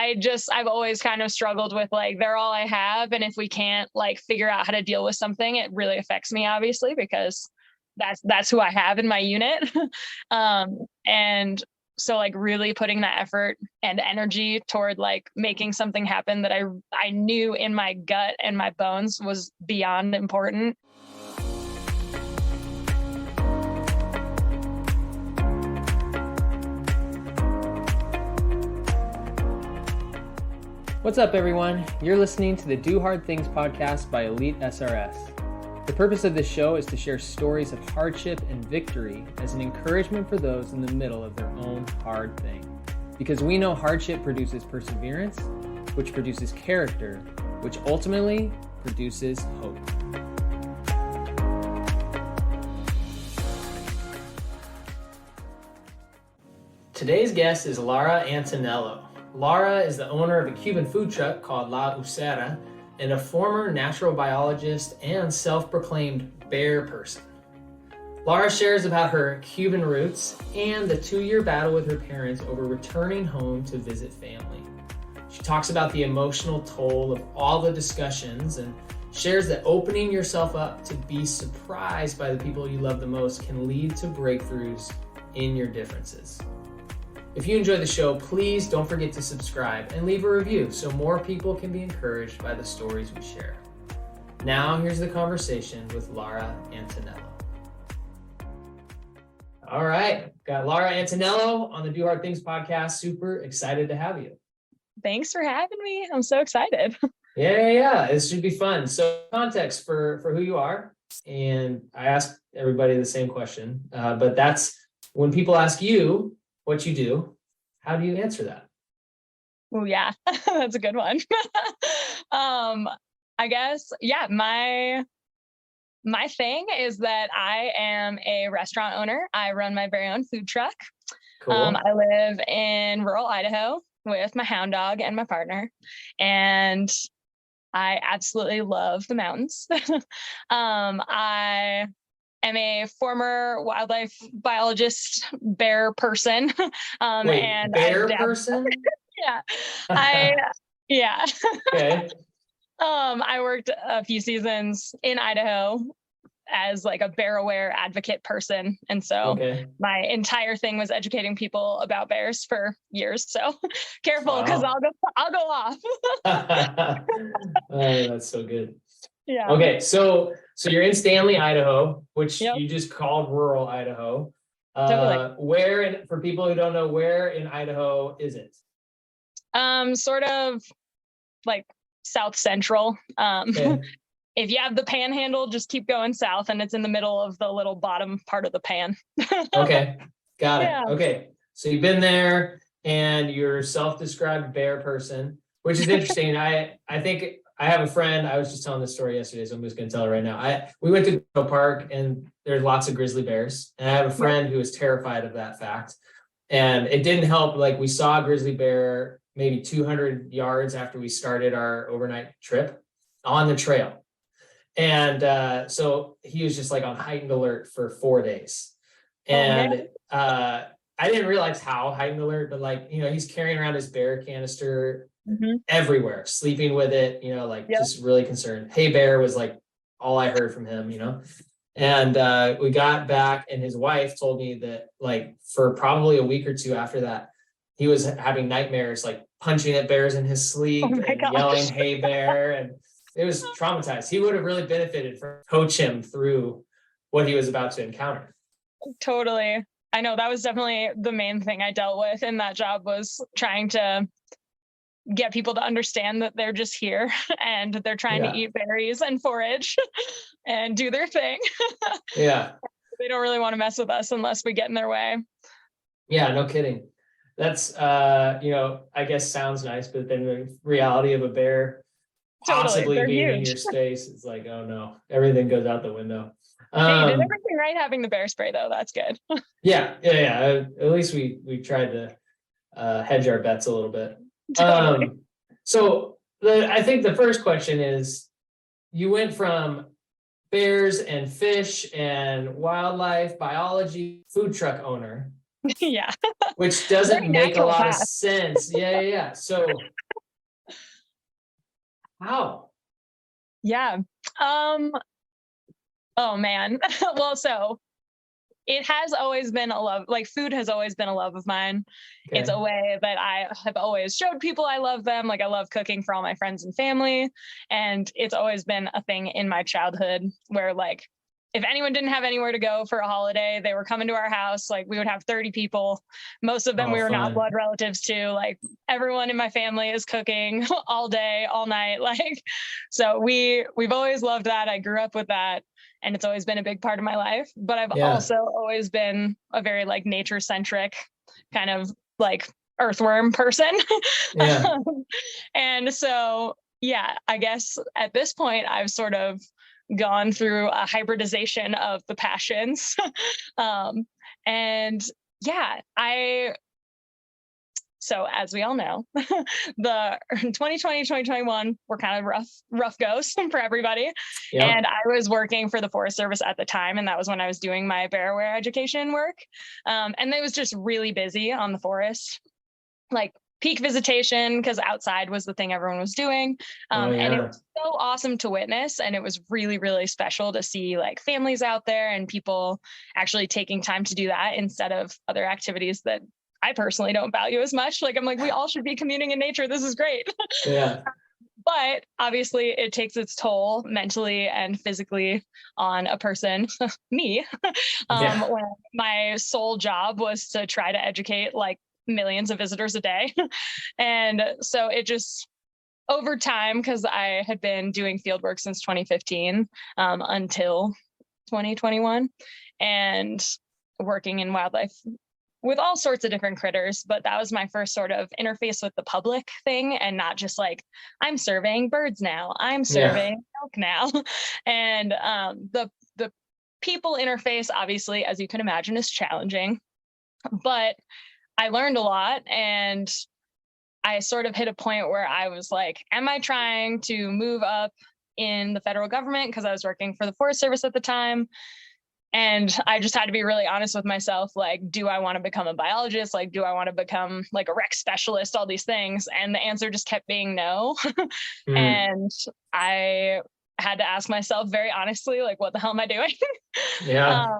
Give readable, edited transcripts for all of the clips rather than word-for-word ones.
I've always kind of struggled with like, they're all I have. And if we can't like figure out how to deal with something, it really affects me, obviously, because that's who I have in my unit. And so like really putting that effort and energy toward like making something happen that I knew in my gut and my bones was beyond important. What's up, everyone? You're listening to the Do Hard Things podcast by Elite SRS. The purpose of this show is to share stories of hardship and victory as an encouragement for those in the middle of their own hard thing. Because we know hardship produces perseverance, which produces character, which ultimately produces hope. Today's guest is Lara Antonello. Lara is the owner of a Cuban food truck called La Osera and a former natural biologist and self-proclaimed bear person. Lara shares about her Cuban roots and the 2-year battle with her parents over returning home to visit family. She talks about the emotional toll of all the discussions and shares that opening yourself up to be surprised by the people you love the most can lead to breakthroughs in your differences. If you enjoy the show, please don't forget to subscribe and leave a review so more people can be encouraged by the stories we share. Now, here's the conversation with Lara Antonello. All right, got Lara Antonello on the Do Hard Things podcast. Super excited to have you. Thanks for having me. I'm so excited. Yeah. This should be fun. So context for who you are. And I ask everybody the same question, but that's when people ask you what you do, how do you answer that? Oh yeah, that's a good one. I guess, yeah, my thing is that I am a restaurant owner. I run my very own food truck. Cool. I live in rural Idaho with my hound dog and my partner, and I absolutely love the mountains. I am a former wildlife biologist, bear person. Wait, and bear person? Yeah. Yeah. Okay. I worked a few seasons in Idaho as like a bear aware advocate person. And so my entire thing was educating people about bears for years. So careful, because I'll go off. Oh, that's so good. Yeah. Okay, so you're in Stanley, Idaho, which you just called rural Idaho. Totally. Where, for people who don't know, where in Idaho is it? Sort of like south central. If you have the panhandle, just keep going south, and it's in the middle of the little bottom part of the pan. Okay, got it. Yeah. Okay, so you've been there, and you're a self-described bear person, which is interesting. I think I have a friend. I was just telling this story yesterday, so I'm just going to tell it right now. We went to a park, and there's lots of grizzly bears, and I have a friend who is terrified of that fact. And it didn't help. Like, we saw a grizzly bear maybe 200 yards after we started our overnight trip on the trail. And so he was just like on heightened alert for 4 days. And I didn't realize how heightened alert, but like, he's carrying around his bear canister everywhere, sleeping with it, just really concerned. Hey bear was like all I heard from him, And we got back, and his wife told me that like for probably a week or two after that, he was having nightmares, like punching at bears in his sleep and yelling, "Hey bear." And it was traumatized. He would have really benefited from coach him through what he was about to encounter. Totally. I know that was definitely the main thing I dealt with in that job, was trying to get people to understand that they're just here and they're trying to eat berries and forage and do their thing. Yeah. They don't really want to mess with us unless we get in their way. Yeah, no kidding. That's, I guess sounds nice, but then the reality of a bear possibly being in your space, it's like, oh no, everything goes out the window. Hey, you did everything right having the bear spray though. That's good. Yeah. At least we tried to hedge our bets a little bit. Totally. I think the first question is, you went from bears and fish and wildlife biology, food truck owner. Yeah. which Very doesn't make a natural lot of path. sense. Yeah. So how? Yeah. Um, oh man. Well, so it has always been a love, like food has always been a love of mine. It's Okay. a way that I have always showed people I love them. Like I love cooking for all my friends and family. And it's always been a thing in my childhood where like if anyone didn't have anywhere to go for a holiday, they were coming to our house. Like we would have 30 people. Most of them Oh, we were not fun. blood relatives to. Like everyone in my family is cooking all day, all night. Like so we've always loved that. I grew up with that and it's always been a big part of my life. But I've Yeah. also always been a very like nature centric kind of like earthworm person. Yeah. And so, yeah, I guess at this point, I've sort of gone through a hybridization of the passions. um, and yeah, so as we all know, the 2020, 2021 were kind of rough goes for everybody. Yep. And I was working for the Forest Service at the time. And that was when I was doing my bear aware education work. And it was just really busy on the forest, like peak visitation, because outside was the thing everyone was doing. Oh, And it yeah. was so awesome to witness. And it was really, really special to see like families out there and people actually taking time to do that instead of other activities that I personally don't value as much. Like I'm like, we all should be communing in nature. This is great. Yeah. But obviously it takes its toll mentally and physically on a person, me, Yeah. when my sole job was to try to educate like millions of visitors a day. And so it just over time, because I had been doing field work since 2015 until 2021 and working in wildlife with all sorts of different critters, but that was my first sort of interface with the public thing and not just like, I'm surveying birds now, I'm Yeah. surveying elk now. And the people interface, obviously, as you can imagine, is challenging, but I learned a lot and I sort of hit a point where I was like, am I trying to move up in the federal government? Because I was working for the Forest Service at the time. And I just had to be really honest with myself. Like, do I want to become a biologist? Like, do I want to become like a rec specialist? All these things. And the answer just kept being no. Mm. And I had to ask myself very honestly, like, what the hell am I doing? Yeah. uh,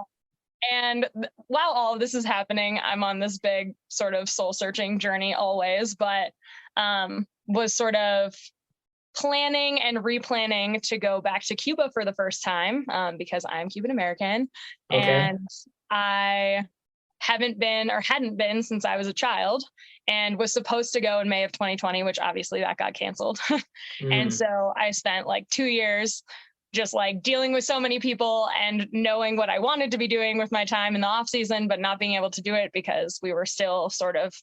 and while all of this is happening, I'm on this big sort of soul searching journey always, but was sort of planning and replanning to go back to Cuba for the first time because I'm Cuban-American. Okay. And I haven't been or hadn't been since I was a child and was supposed to go in May of 2020, which obviously that got canceled. And Mm. so I spent like 2 years just like dealing with so many people and knowing what I wanted to be doing with my time in the off season, but not being able to do it because we were still sort of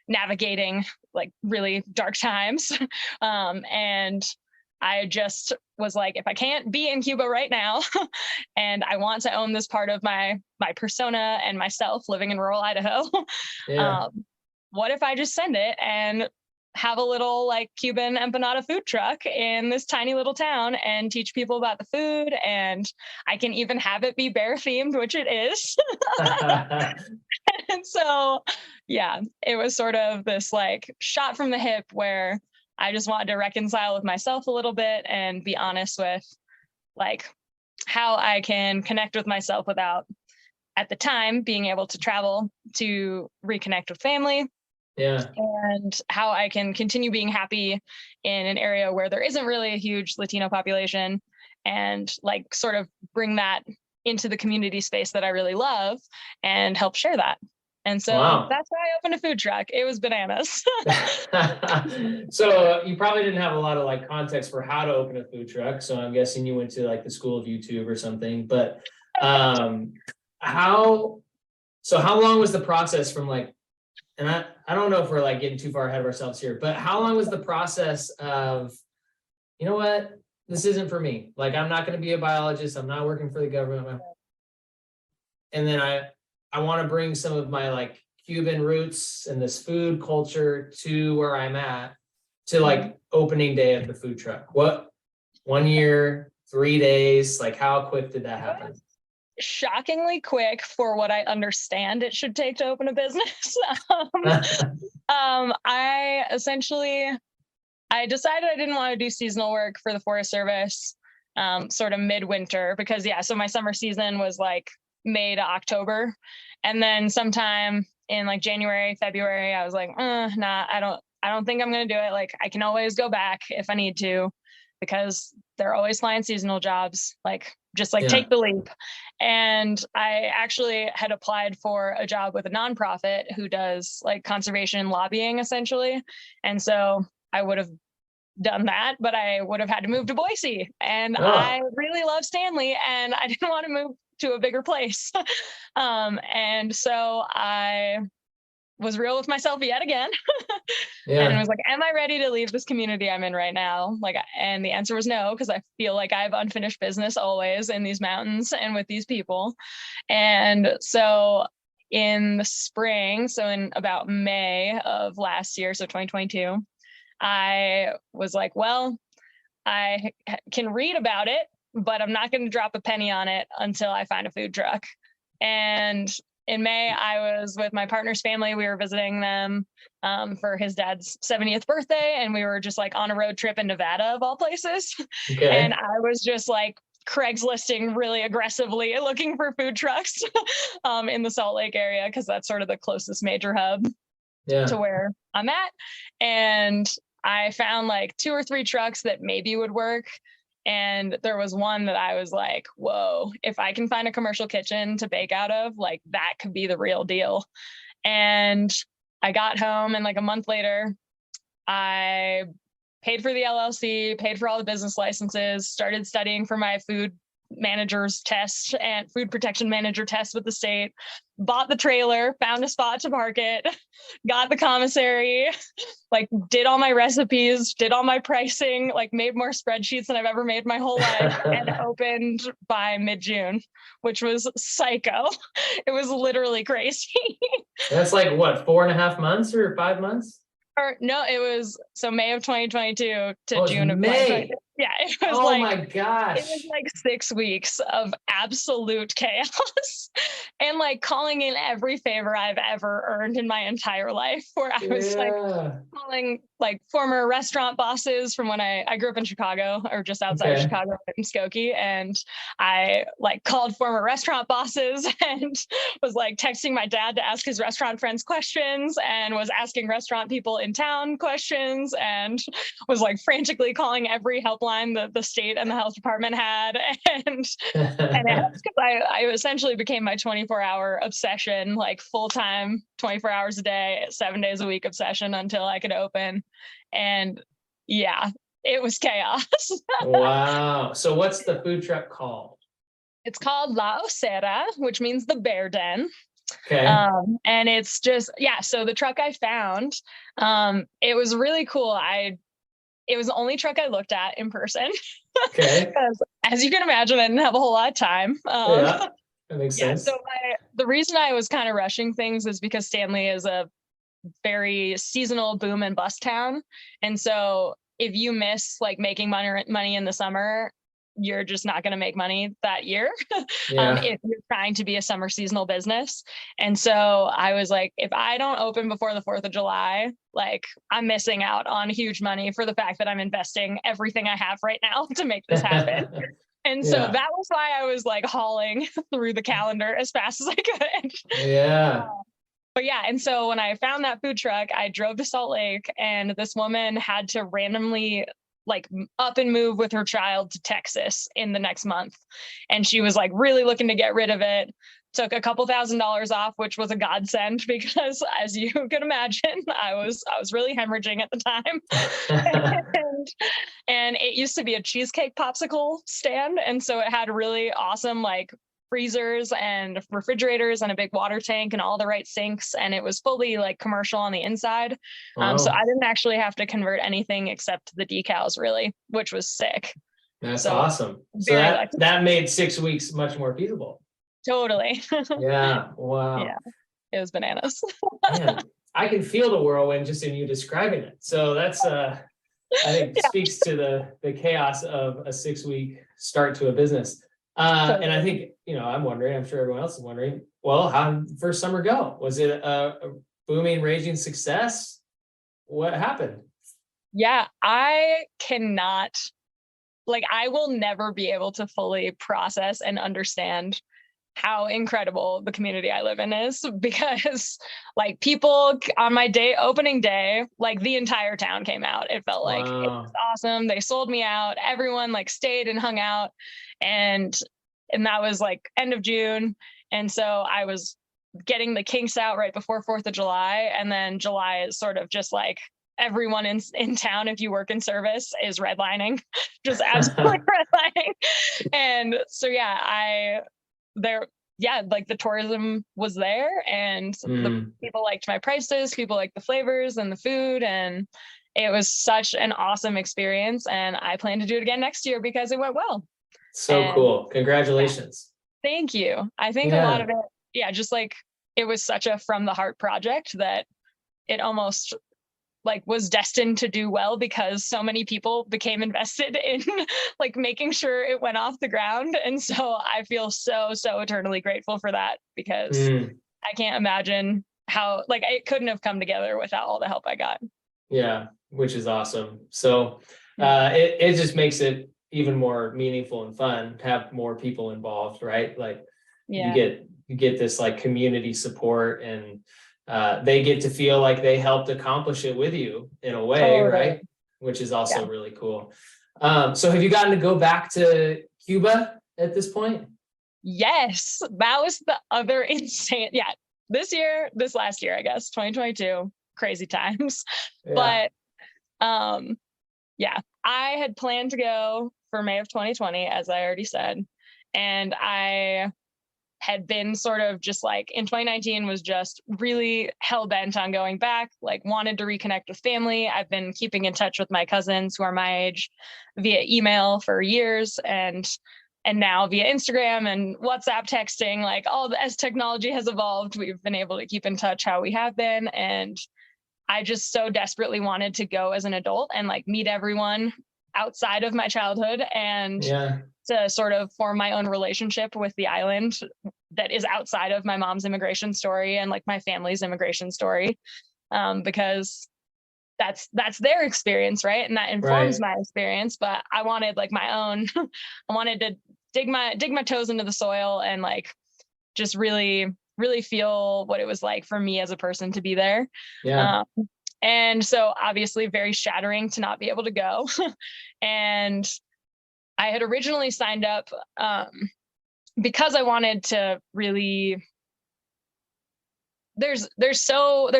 navigating like really dark times. And I just was like, if I can't be in Cuba right now, and I want to own this part of my persona and myself living in rural Idaho, Yeah. um, what if I just send it and have a little like Cuban empanada food truck in this tiny little town and teach people about the food. And I can even have it be bear themed, which it is. And so, yeah, it was sort of this like shot from the hip where I just wanted to reconcile with myself a little bit and be honest with like how I can connect with myself without at the time being able to travel to reconnect with family, Yeah. and how I can continue being happy in an area where there isn't really a huge Latino population and like sort of bring that into the community space that I really love and help share that. And so Wow. that's why I opened a food truck. It was bananas. So you probably didn't have a lot of like context for how to open a food truck. So I'm guessing you went to like the school of YouTube or something. But um how how long was the process from like, and I don't know if we're like getting too far ahead of ourselves here, but how long was the process of, you know what, this isn't for me. Like I'm not going to be a biologist. I'm not working for the government. And then I want to bring some of my like Cuban roots and this food culture to where I'm at, to like opening day of the food truck. What, 1 year, 3 days? Like how quick did that happen? shockingly quick for what I understand it should take to open a business. I decided I didn't want to do seasonal work for the Forest Service, sort of midwinter, because so my summer season was like May to October. And then sometime in like January, February, I was like, nah, I don't think I'm going to do it. Like I can always go back if I need to, because they're always flying seasonal jobs, like just like take the leap. And I actually had applied for a job with a nonprofit who does like conservation lobbying essentially. And so I would have done that, but I would have had to move to Boise. And I really love Stanley and I didn't want to move to a bigger place. And so I was real with myself yet again. And was like, am I ready to leave this community I'm in right now? Like, and the answer was no, because I feel like I have unfinished business always in these mountains and with these people. And so in the spring, so in about May of last year, so 2022, I was like, well, I can read about it, but I'm not going to drop a penny on it until I find a food truck. And in May, I was with my partner's family. We were visiting them for his dad's 70th birthday. And we were just like on a road trip in Nevada of all places. And I was just like Craigslisting really aggressively looking for food trucks in the Salt Lake area, because that's sort of the closest major hub to where I'm at. And I found like 2 or 3 trucks that maybe would work. And there was one that I was like, whoa, if I can find a commercial kitchen to bake out of, like that could be the real deal. And I got home and like a month later, I paid for the LLC, paid for all the business licenses, started studying for my food manager's test and food protection manager test with the state, bought the trailer, found a spot to park it, got the commissary, like did all my recipes, did all my pricing, like made more spreadsheets than I've ever made my whole life, and opened by mid-June, which was psycho. It was literally crazy. That's like what, 4.5 months or 5 months? Or no, it was so May of 2022 to June of May. 2022. Yeah, it was my gosh. It was like 6 weeks of absolute chaos and like calling in every favor I've ever earned in my entire life, where I was like calling like former restaurant bosses from when I grew up in Chicago, or just outside of Chicago in Skokie. And I like called former restaurant bosses and was like texting my dad to ask his restaurant friends questions, and was asking restaurant people in town questions, and was like frantically calling every helpline that the state and the health department had. And it helps because I essentially became my 24-hour obsession, like full-time, 24 hours a day, 7 days a week obsession until I could open. And yeah, it was chaos. Wow. So what's the food truck called? It's called La Osera, which means the bear den. And it's just, so the truck I found, it was really cool. It was the only truck I looked at in person. Because as you can imagine, I didn't have a whole lot of time. That makes sense. So the reason I was kind of rushing things is because Stanley is a very seasonal boom and bust town. And so if you miss like making money in the summer, you're just not going to make money that year if you're trying to be a summer seasonal business. And so I was like, if I don't open before the 4th of July, like I'm missing out on huge money for the fact that I'm investing everything I have right now to make this happen. And so that was why I was like hauling through the calendar as fast as I could. But and so when I found that food truck, I drove to Salt Lake, and this woman had to randomly like up and move with her child to Texas in the next month. And she was like really looking to get rid of it. Took a couple $1,000s off, which was a godsend, because as you can imagine, I was really hemorrhaging at the time. and it used to be a cheesecake popsicle stand. And so it had really awesome like freezers and refrigerators and a big water tank and all the right sinks. And it was fully like commercial on the inside. So I didn't actually have to convert anything except the decals, really, which was sick. That's awesome. So that made 6 weeks much more feasible. Totally. Wow. Yeah, it was bananas. Man, I can feel the whirlwind just in you describing it. So that's I think speaks to the chaos of a 6-week start to a business. And I think, I'm wondering, I'm sure everyone else is wondering, well, how did the first summer go? Was it a booming, raging success? What happened? Yeah, I cannot, like, I will never be able to fully process and understand how incredible the community I live in is, because like people on my opening day, like the entire town came out. It felt like it was Wow. awesome. They sold me out. Everyone like stayed and hung out, and that was like end of June. And so I was getting the kinks out right before 4th of July. And then July is sort of just like everyone in town, if you work in service, is redlining, just absolutely redlining. And so like the tourism was there, and the people liked my prices, people liked the flavors and the food, and it was such an awesome experience. And I plan to do it again next year because it went well. So cool. Congratulations. Yeah, thank you. I think a lot of it, just like it was such a from the heart project that it almost like was destined to do well, because so many people became invested in like making sure it went off the ground. And so I feel so eternally grateful for that, because I can't imagine how, like, it couldn't have come together without all the help I got. Yeah, which is awesome. So it just makes it even more meaningful and fun to have more people involved, right? Like you get this like community support, and they get to feel like they helped accomplish it with you in a way, totally. Right? Which is also really cool. So have you gotten to go back to Cuba at this point? Yes, that was the other insane. Yeah, this last year, I guess, 2022, crazy times. Yeah. But I had planned to go for May of 2020, as I already said. And I had been sort of just like in 2019 was just really hell bent on going back, like wanted to reconnect with family. I've been keeping in touch with my cousins who are my age via email for years, and now via Instagram and WhatsApp texting, like as technology has evolved, we've been able to keep in touch how we have been. And I just so desperately wanted to go as an adult and like meet everyone outside of my childhood, and to sort of form my own relationship with the island that is outside of my mom's immigration story and like my family's immigration story, because that's their experience, right? And that informs my experience. But I wanted like my own. I wanted to dig my toes into the soil and like just really feel what it was like for me as a person to be there. And so obviously very shattering to not be able to go. And I had originally signed up because I wanted to really, there's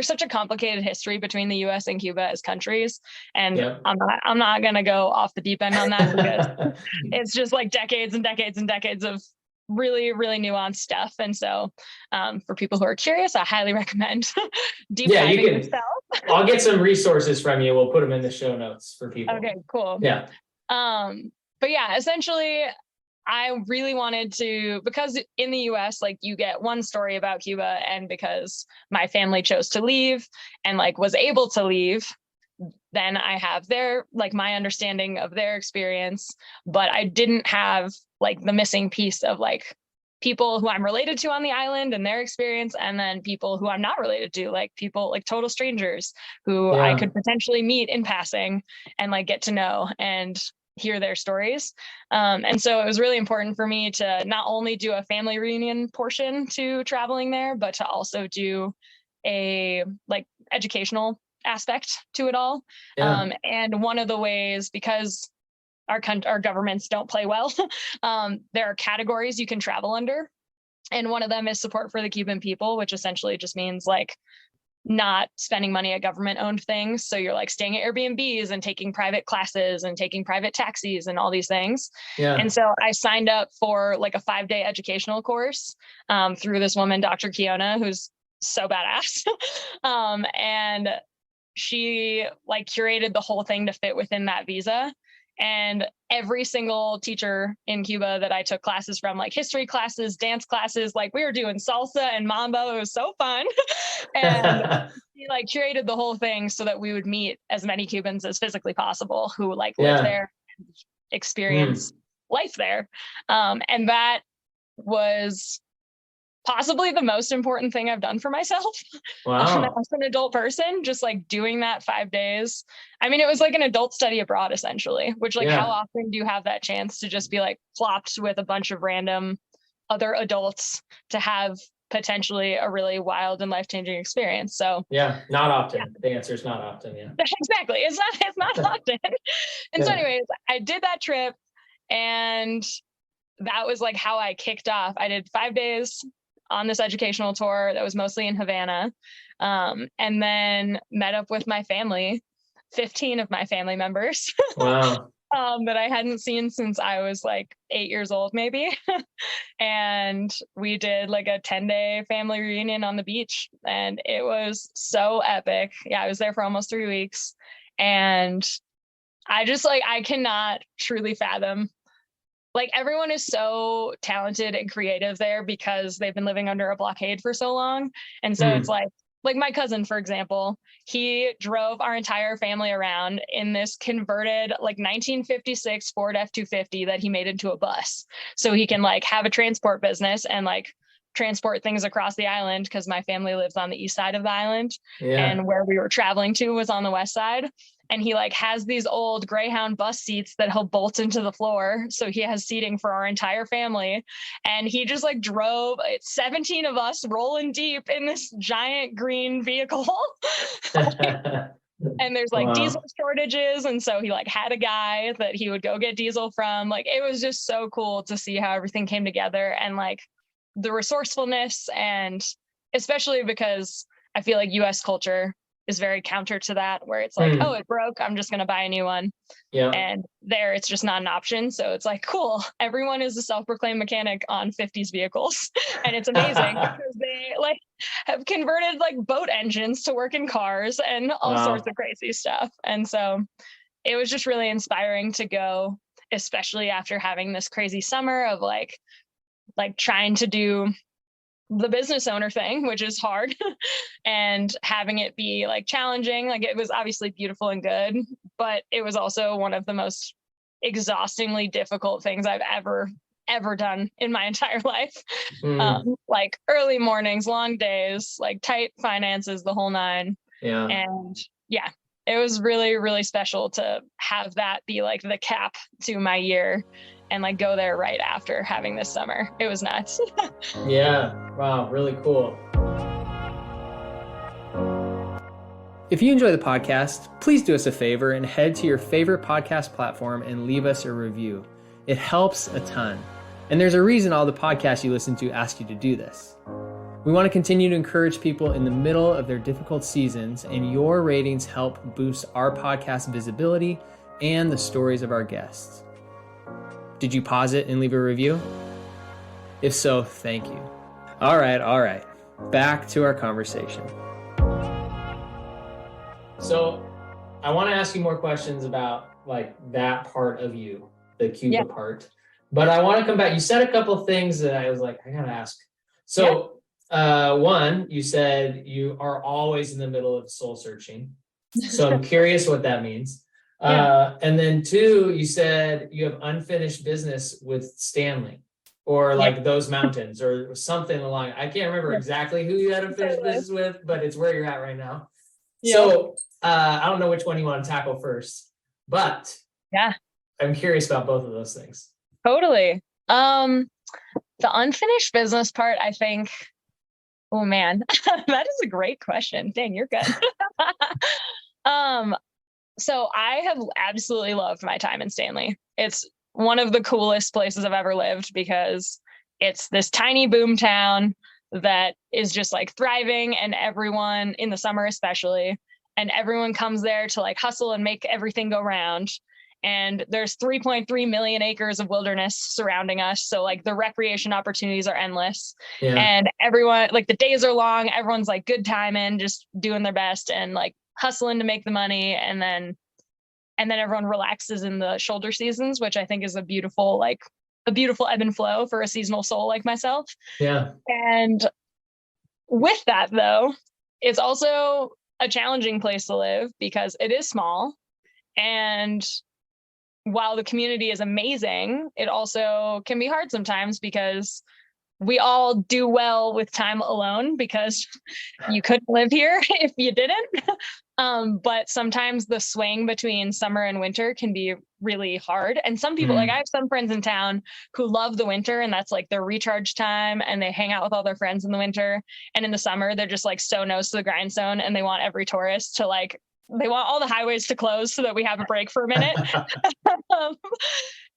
such a complicated history between the US and Cuba as countries. And I'm not going to go off the deep end on that, because it's just like decades and decades and decades of really nuanced stuff. And so for people who are curious, I highly recommend deep diving yourself. I'll get some resources from you. We'll put them in the show notes for people. Okay, cool. Yeah. But yeah, essentially I really wanted to, because in the US, like you get one story about Cuba, and because my family chose to leave and like was able to leave, then I have my understanding of their experience, but I didn't have like the missing piece of like people who I'm related to on the island and their experience, and then people who I'm not related to, like people like total strangers who I could potentially meet in passing and like get to know and hear their stories. And so it was really important for me to not only do a family reunion portion to traveling there, but to also do a like educational aspect to it all. And one of the ways, because our governments don't play well, there are categories you can travel under. And one of them is support for the Cuban people, which essentially just means like not spending money at government owned things. So you're like staying at Airbnbs and taking private classes and taking private taxis and all these things. And so I signed up for like a 5-day educational course through this woman, Dr. Kiona, who's so badass. And she like curated the whole thing to fit within that visa. And every single teacher in Cuba that I took classes from, like history classes, dance classes, like we were doing salsa and mambo. It was so fun. And he like curated the whole thing so that we would meet as many Cubans as physically possible who like live there and experience life there. And that was possibly the most important thing I've done for myself. Wow. As an adult person, just like doing that 5 days. I mean, it was like an adult study abroad, essentially, which like how often do you have that chance to just be like plopped with a bunch of random other adults to have potentially a really wild and life-changing experience? So yeah, not often. The answer is not often. Yeah. exactly. It's not often. And so anyways, I did that trip, and that was like how I kicked off. I did 5 days on this educational tour that was mostly in Havana, and then met up with my family, 15 of my family members. Wow. That I hadn't seen since I was like 8 years old, maybe. And we did like a 10-day family reunion on the beach, and it was so epic. Yeah, I was there for almost 3 weeks, and I just like, I cannot truly fathom. Like everyone is so talented and creative there because they've been living under a blockade for so long. And so it's like my cousin, for example, he drove our entire family around in this converted like 1956 Ford F-250 that he made into a bus. So he can like have a transport business and like transport things across the island, because my family lives on the east side of the island, and where we were traveling to was on the west side. And he like has these old Greyhound bus seats that he'll bolt into the floor. So he has seating for our entire family. And he just like drove 17 of us rolling deep in this giant green vehicle. And there's like diesel shortages. And so he like had a guy that he would go get diesel from. Like, it was just so cool to see how everything came together, and like the resourcefulness, and especially because I feel like US culture is very counter to that, where it's like, oh, it broke, I'm just going to buy a new one. And there it's just not an option. So it's like, cool, everyone is a self-proclaimed mechanic on 50s vehicles. And it's amazing because they like have converted like boat engines to work in cars and all sorts of crazy stuff. And so it was just really inspiring to go, especially after having this crazy summer of like trying to do the business owner thing, which is hard, and having it be like challenging. Like, it was obviously beautiful and good, but it was also one of the most exhaustingly difficult things I've ever done in my entire life. Like early mornings, long days, like tight finances, the whole nine. And yeah, it was really, really special to have that be like the cap to my year, and like go there right after having this summer. It was nuts. Yeah. Wow. Really cool. If you enjoy the podcast, please do us a favor and head to your favorite podcast platform and leave us a review. It helps a ton. And there's a reason all the podcasts you listen to ask you to do this. We want to continue to encourage people in the middle of their difficult seasons, and your ratings help boost our podcast visibility and the stories of our guests. Did you pause it and leave a review? If so, thank you. All right. Back to our conversation. So I want to ask you more questions about like that part of you, the Cuba part. But I want to come back. You said a couple of things that I was like, I gotta ask. So one, you said you are always in the middle of soul searching. So I'm curious what that means. And then two, you said you have unfinished business with Stanley, or like those mountains, or something along. I can't remember exactly who you had unfinished business with, but it's where you're at right now. So I don't know which one you want to tackle first, but I'm curious about both of those things. Totally. The unfinished business part, I think, oh man, that is a great question. Dang, you're good. So I have absolutely loved my time in Stanley. It's one of the coolest places I've ever lived, because it's this tiny boom town that is just like thriving, and everyone in the summer especially, and everyone comes there to like hustle and make everything go round. And there's 3.3 million acres of wilderness surrounding us. So like the recreation opportunities are endless. And everyone, like the days are long, everyone's like good timing, just doing their best and like hustling to make the money. And then everyone relaxes in the shoulder seasons, which I think is a beautiful ebb and flow for a seasonal soul like myself. And with that though, it's also a challenging place to live because it is small, and while the community is amazing, it also can be hard sometimes because we all do well with time alone because you couldn't live here if you didn't. But sometimes the swing between summer and winter can be really hard. And some people, like I have some friends in town who love the winter and that's like their recharge time and they hang out with all their friends in the winter. And in the summer, they're just like so nose to the grindstone and they want every tourist to like, they want all the highways to close so that we have a break for a minute.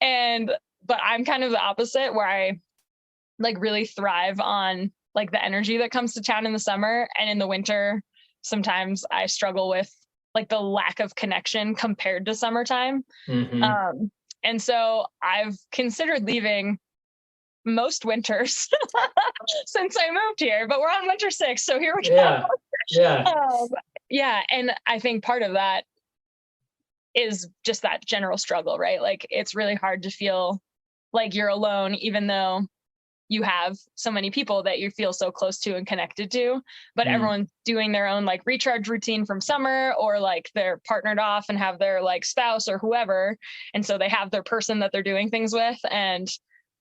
But I'm kind of the opposite where I like really thrive on like the energy that comes to town in the summer, and in the winter sometimes I struggle with like the lack of connection compared to summertime. And so I've considered leaving most winters since I moved here, but we're on winter 6, so here we go. Yeah, and I think part of that is just that general struggle, right? Like it's really hard to feel like you're alone, even though you have so many people that you feel so close to and connected to, but everyone's doing their own like recharge routine from summer, or like they're partnered off and have their like spouse or whoever. And so they have their person that they're doing things with. And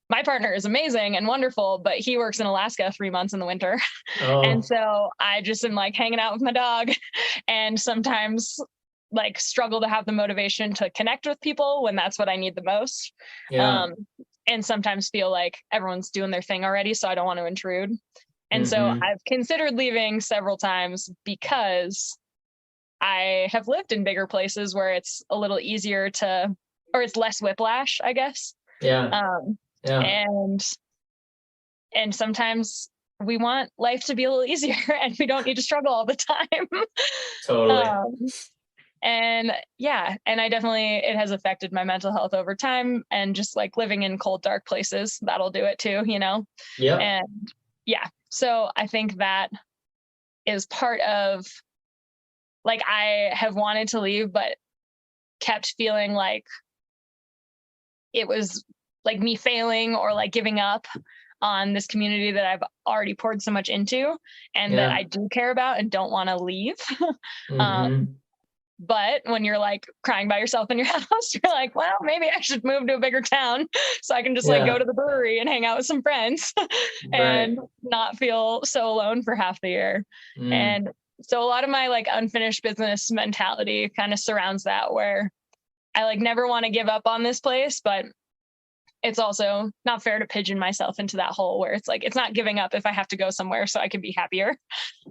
my partner is amazing and wonderful, but he works in Alaska 3 months in the winter. And so I just am like hanging out with my dog and sometimes like struggle to have the motivation to connect with people when that's what I need the most. And sometimes feel like everyone's doing their thing already, so I don't want to intrude. And so I've considered leaving several times because I have lived in bigger places where it's a little easier to, or it's less whiplash, I guess. And sometimes we want life to be a little easier and we don't need to struggle all the time. And I definitely, it has affected my mental health over time, and just like living in cold, dark places, that'll do it too, you know? And so I think that is part of like, I have wanted to leave, but kept feeling like it was like me failing or like giving up on this community that I've already poured so much into and that I do care about and don't want to leave. But when you're like crying by yourself in your house, you're like, well, maybe I should move to a bigger town so I can just like go to the brewery and hang out with some friends and not feel so alone for half the year. And so a lot of my like unfinished business mentality kind of surrounds that, where I like never want to give up on this place, but it's also not fair to pigeon myself into that hole where it's like, it's not giving up if I have to go somewhere so I can be happier.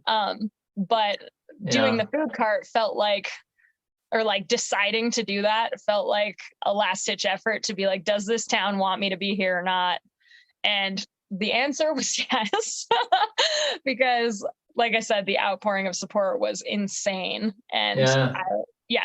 But doing the food cart felt like, or like deciding to do that felt like a last ditch effort to be like, does this town want me to be here or not? And the answer was yes, because like I said, the outpouring of support was insane. And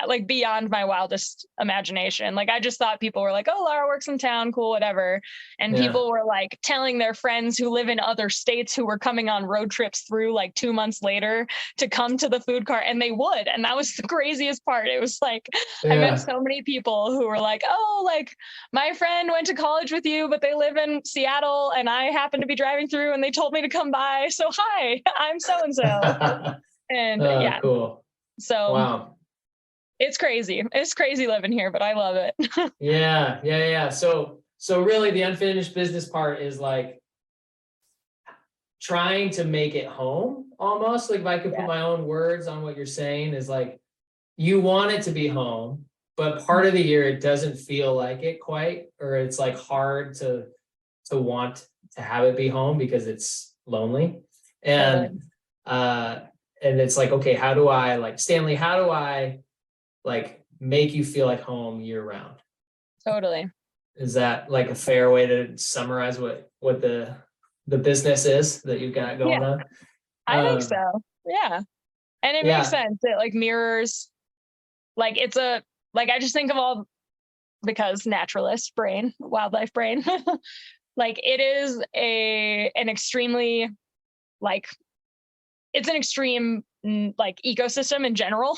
like beyond my wildest imagination. Like I just thought people were like, oh, Lara works in town, cool, whatever. And people were like telling their friends who live in other states who were coming on road trips through like 2 months later to come to the food cart, and they would. And that was the craziest part. It was like, I met so many people who were like, oh, like my friend went to college with you, but they live in Seattle and I happened to be driving through and they told me to come by. So hi, I'm so-and-so. And cool. So wow. It's crazy. It's crazy living here, but I love it. So really the unfinished business part is like trying to make it home almost. Like if I could put my own words on what you're saying, is like you want it to be home, but part of the year it doesn't feel like it quite, or it's like hard to want to have it be home because it's lonely. And it's like, okay, how do I, like Stanley, how do I like make you feel like home year round? Totally. Is that like a fair way to summarize what the business is that you've got going on? I think so. Yeah. And it makes sense. It like mirrors, like it's a, like I just think of all, because naturalist brain, wildlife brain, like it is an extremely like, it's an extreme like ecosystem in general.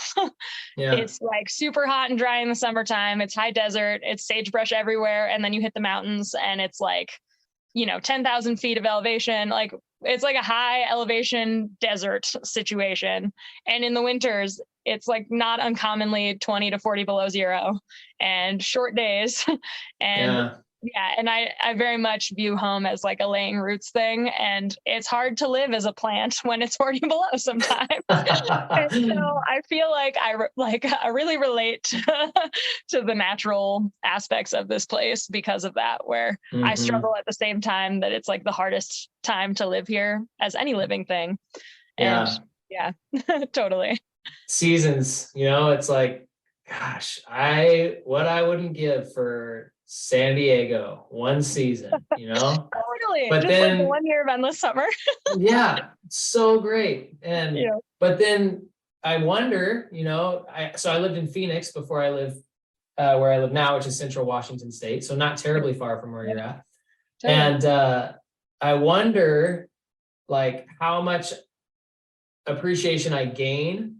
It's like super hot and dry in the summertime. It's high desert. It's sagebrush everywhere. And then you hit the mountains and it's like, 10,000 feet of elevation. Like it's like a high elevation desert situation. And in the winters, it's like not uncommonly 20 to 40 below zero and short days. And Yeah. yeah, and I very much view home as like a laying roots thing. And it's hard to live as a plant when it's 40 below sometimes. And so I feel like I really relate to the natural aspects of this place because of that, where I struggle at the same time that it's like the hardest time to live here as any living thing. And Yeah. yeah, totally. Seasons, it's like, gosh, what I wouldn't give for San Diego one season, Totally. but Just like the then 1 year of endless summer. yeah, so great. And Yeah. but then I wonder, so I lived in Phoenix before I live where I live now, which is Central Washington State, so not terribly far from where you're at. Totally. And I wonder like how much appreciation I gain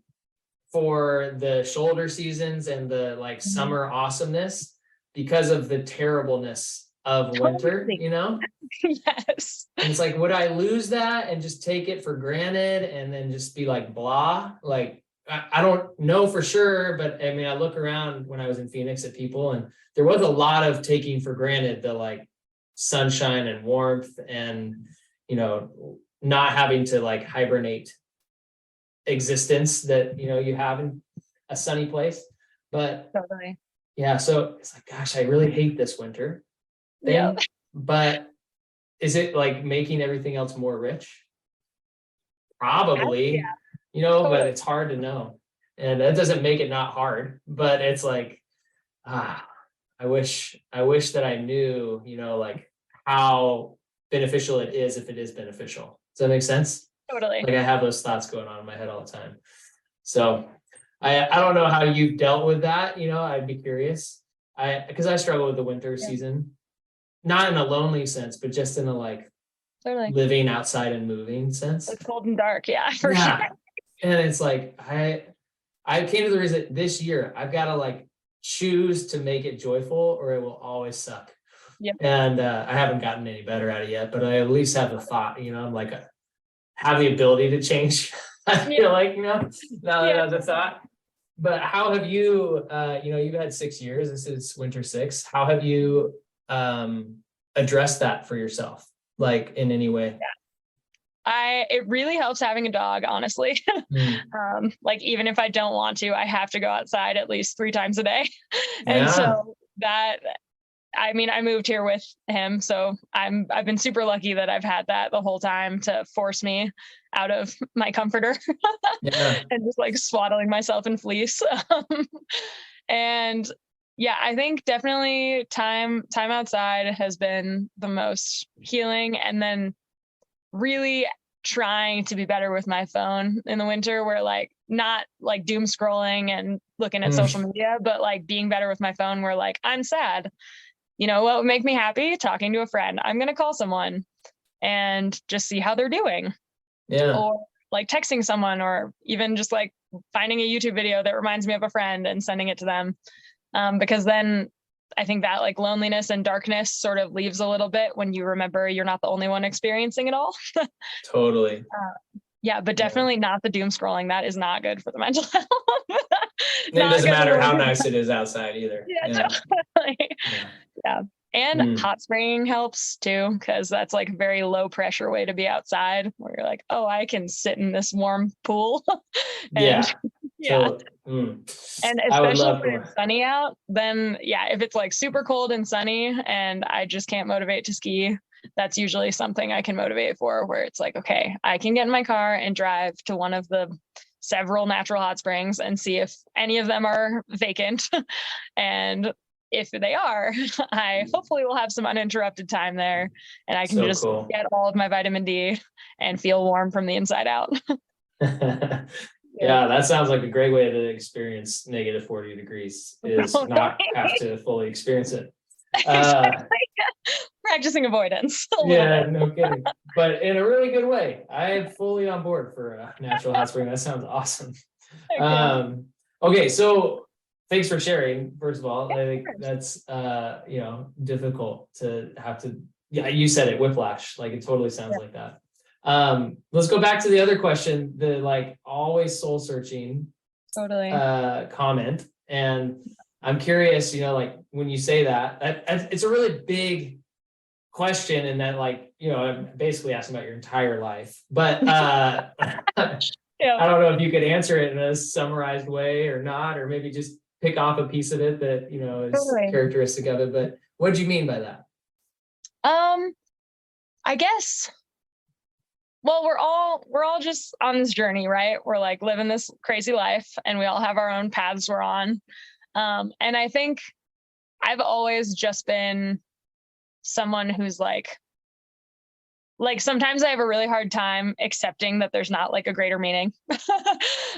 for the shoulder seasons and the like summer awesomeness because of the terribleness of winter, Yes. And it's like, would I lose that and just take it for granted and then just be like blah? Like, I don't know for sure, but I mean, I look around when I was in Phoenix at people, and there was a lot of taking for granted the like sunshine and warmth and, not having to like hibernate existence that, you have in a sunny place. But Totally. yeah, so it's like, gosh, I really hate this winter thing. Yeah. But is it like making everything else more rich? Probably, Totally. but it's hard to know. And that doesn't make it not hard, but it's like, I wish that I knew, like how beneficial it is if it is beneficial. Does that make sense? Totally. Like I have those thoughts going on in my head all the time. So I don't know how you've dealt with that. I'd be curious. Because I struggle with the winter season, not in a lonely sense, but just in a like living outside and moving sense. It's cold and dark. Yeah, for sure. And it's like, I came to the reason this year, I've got to like choose to make it joyful or it will always suck. Yep. And I haven't gotten any better at it yet, but I at least have the thought, I'm like, have the ability to change. I feel like, now that I have the thought. But how have you, you've had 6 years, this is winter 6. How have you addressed that for yourself? Like in any way? It really helps having a dog, honestly. Like even if I don't want to, I have to go outside at least 3 times a day. And so I moved here with him, so I've been super lucky that I've had that the whole time to force me out of my comforter and just like swaddling myself in fleece. And yeah, I think definitely time outside has been the most healing. And then really trying to be better with my phone in the winter, where like not like doom scrolling and looking at social media, but like being better with my phone where like I'm sad. What would make me happy? Talking to a friend. I'm going to call someone and just see how they're doing. Yeah. Or like texting someone, or even just like finding a YouTube video that reminds me of a friend and sending it to them. Because then I think that like loneliness and darkness sort of leaves a little bit when you remember you're not the only one experiencing it all. Totally. Yeah, but definitely not the doom scrolling. That is not good for the mental health. It doesn't matter how nice it is outside either. Definitely. Yeah. And hot spraying helps too, because that's like a very low pressure way to be outside, where you're like, oh, I can sit in this warm pool. And and especially when it's sunny out, then if it's like super cold and sunny and I just can't motivate to ski, that's usually something I can motivate for, where it's like, okay, I can get in my car and drive to one of the several natural hot springs and see if any of them are vacant. And if they are, I hopefully will have some uninterrupted time there, and I can get all of my vitamin D and feel warm from the inside out. Yeah, that sounds like a great way to experience negative 40 degrees, is not have to fully experience it. Practicing avoidance. No kidding. But in a really good way. I am fully on board for a natural hot spring. That sounds awesome. Okay, so thanks for sharing, first of all. I think that's difficult to have to, you said it, whiplash. Like it totally sounds like that. Let's go back to the other question, the like always soul searching Totally. comment. And I'm curious, like when you say that, it's a really big question, and that like, I'm basically asking about your entire life, but Yeah. I don't know if you could answer it in a summarized way or not, or maybe just pick off a piece of it that, is Totally. characteristic of it. But what do you mean by that? I guess, well, we're all just on this journey, right? We're like living this crazy life, and we all have our own paths we're on. And I think I've always just been someone who's like sometimes I have a really hard time accepting that there's not like a greater meaning.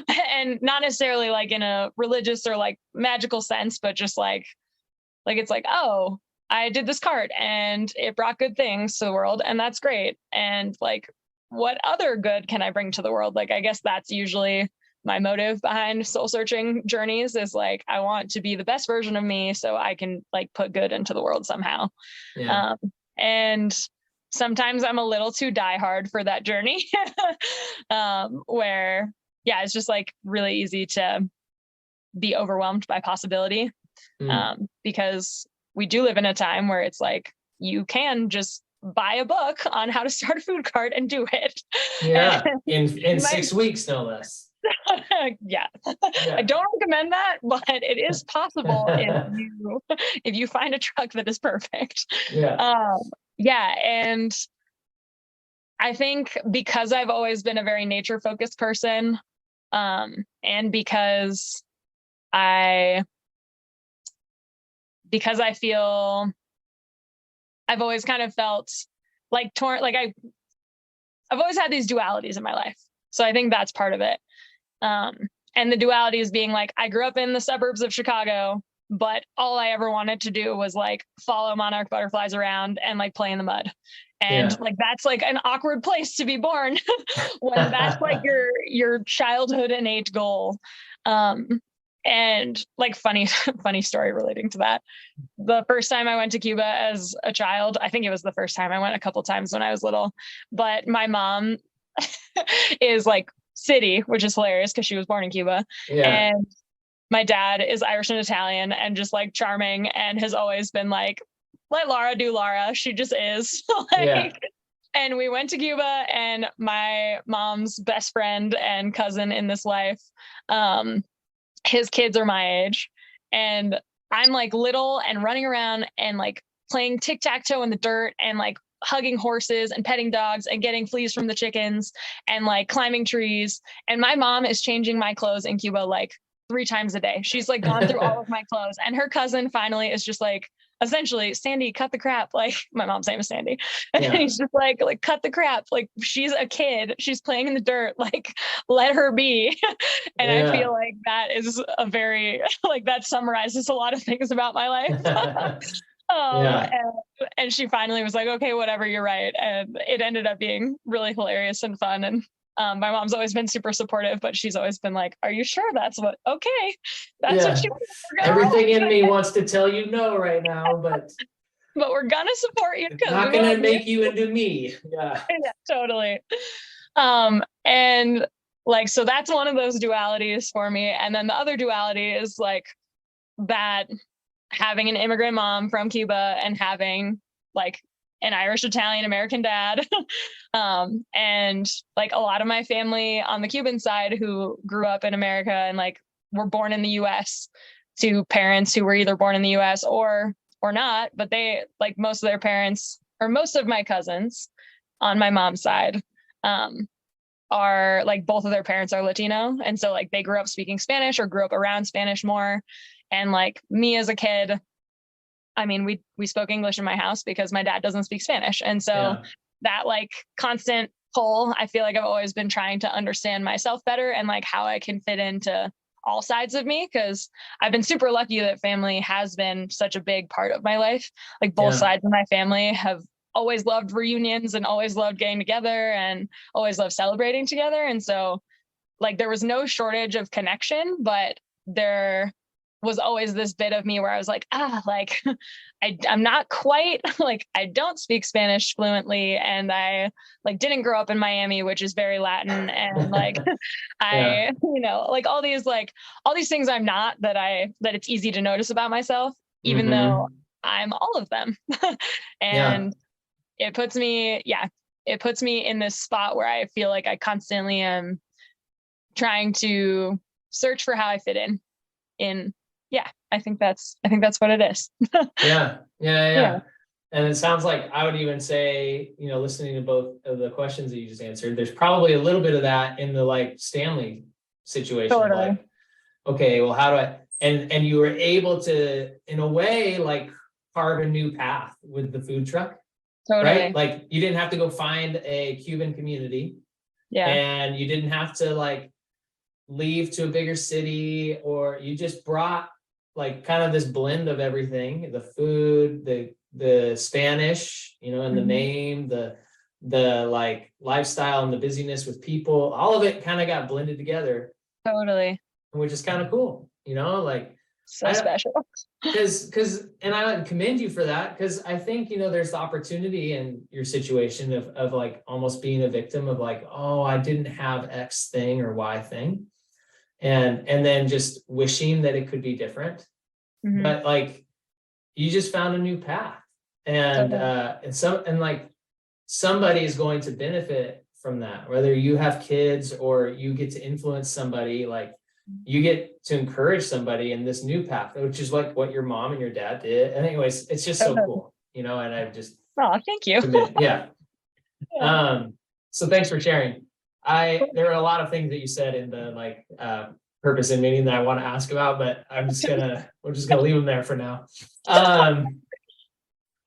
And not necessarily like in a religious or like magical sense, but just like it's like, oh, I did this cart and it brought good things to the world, and that's great. And like, what other good can I bring to the world? Like, I guess that's usually my motive behind soul searching journeys, is like, I want to be the best version of me so I can like put good into the world somehow. Yeah. And sometimes I'm a little too diehard for that journey, where, yeah, it's just like really easy to be overwhelmed by possibility. Because we do live in a time where it's like, you can just buy a book on how to start a food cart and do it. Yeah. In 6 weeks, no less. Yeah. I don't recommend that, but it is possible if you find a truck that is perfect. Yeah. Yeah. And I think because I've always been a very nature focused person, and because I feel I've always kind of felt like torn, like I've always had these dualities in my life. So I think that's part of it. And the dualities being like, I grew up in the suburbs of Chicago, but all I ever wanted to do was like follow monarch butterflies around and like play in the mud. And like, that's like an awkward place to be born when that's like your childhood innate goal. And like funny story relating to that. The first time I went to Cuba as a child, I think it was the first time. I went a couple times when I was little, but my mom is like city, which is hilarious because she was born in Cuba. Yeah. And my dad is Irish and Italian and just like charming, and has always been like, let Lara do Lara. She just is. Like, yeah. And we went to Cuba, and my mom's best friend and cousin in this life, his kids are my age, and I'm like little and running around and like playing tic-tac-toe in the dirt and like hugging horses and petting dogs and getting fleas from the chickens and like climbing trees. And my mom is changing my clothes in Cuba like 3 times a day. She's like gone through all of my clothes. And her cousin finally is just like, essentially, Sandy, cut the crap. Like, my mom's name is Sandy. And he's just like, cut the crap. Like, she's a kid. She's playing in the dirt. Like, let her be. And I feel like that is a very, like, that summarizes a lot of things about my life. And she finally was like, okay, whatever, you're right. And it ended up being really hilarious and fun. And my mom's always been super supportive, but she's always been like, are you sure that's what you want? Everything in me wants to tell you no right now, but we're gonna support you. Not gonna make you into me. Yeah, totally. And like, so that's one of those dualities for me. And then the other duality is like that having an immigrant mom from Cuba and having like an Irish, Italian, American dad. And like a lot of my family on the Cuban side who grew up in America and like were born in the US to parents who were either born in the US or not, but they like most of their parents, or most of my cousins on my mom's side, are like both of their parents are Latino. And so like they grew up speaking Spanish or grew up around Spanish more. And like me as a kid, I mean, we spoke English in my house because my dad doesn't speak Spanish. And so that like constant pull, I feel like I've always been trying to understand myself better and like how I can fit into all sides of me. Cause I've been super lucky that family has been such a big part of my life. Like both sides of my family have always loved reunions and always loved getting together and always loved celebrating together. And so like there was no shortage of connection, but there was always this bit of me where I was like, like I'm not quite like, I don't speak Spanish fluently, and I like didn't grow up in Miami, which is very Latin, and like Yeah. like all these things I'm not, that it's easy to notice about myself, even though Hmm. I'm all of them. Yeah. And it puts me, it puts me in this spot where I feel like I constantly am trying to search for how I fit in. Yeah, I think that's what it is. Yeah. Yeah. Yeah, Yeah. And it sounds like I would even say, listening to both of the questions that you just answered, there's probably a little bit of that in the like Stanley situation of totally, like, okay, well, how do I, and you were able to, in a way, like carve a new path with the food truck, right? totally. Like you didn't have to go find a Cuban community, Yeah. and you didn't have to like leave to a bigger city, or you just brought like kind of this blend of everything, the food, the Spanish, and the Mhm. name, the like lifestyle and the busyness with people, all of it kind of got blended together, Totally. which is kind of cool, like So I special. because and I commend you for that, because I think there's the opportunity in your situation of like almost being a victim of like, oh, I didn't have X thing or Y thing, and then just wishing that it could be different. Mhm. But like you just found a new path, and Totally. like somebody is going to benefit from that, whether you have kids or you get to influence somebody, like you get to encourage somebody in this new path, which is like what your mom and your dad did. And anyways, it's just so Totally. cool, and I've just Oh, thank you. committed. Yeah. Yeah. So thanks for sharing. There are a lot of things that you said in the like purpose and meaning that I want to ask about, but we're just gonna leave them there for now.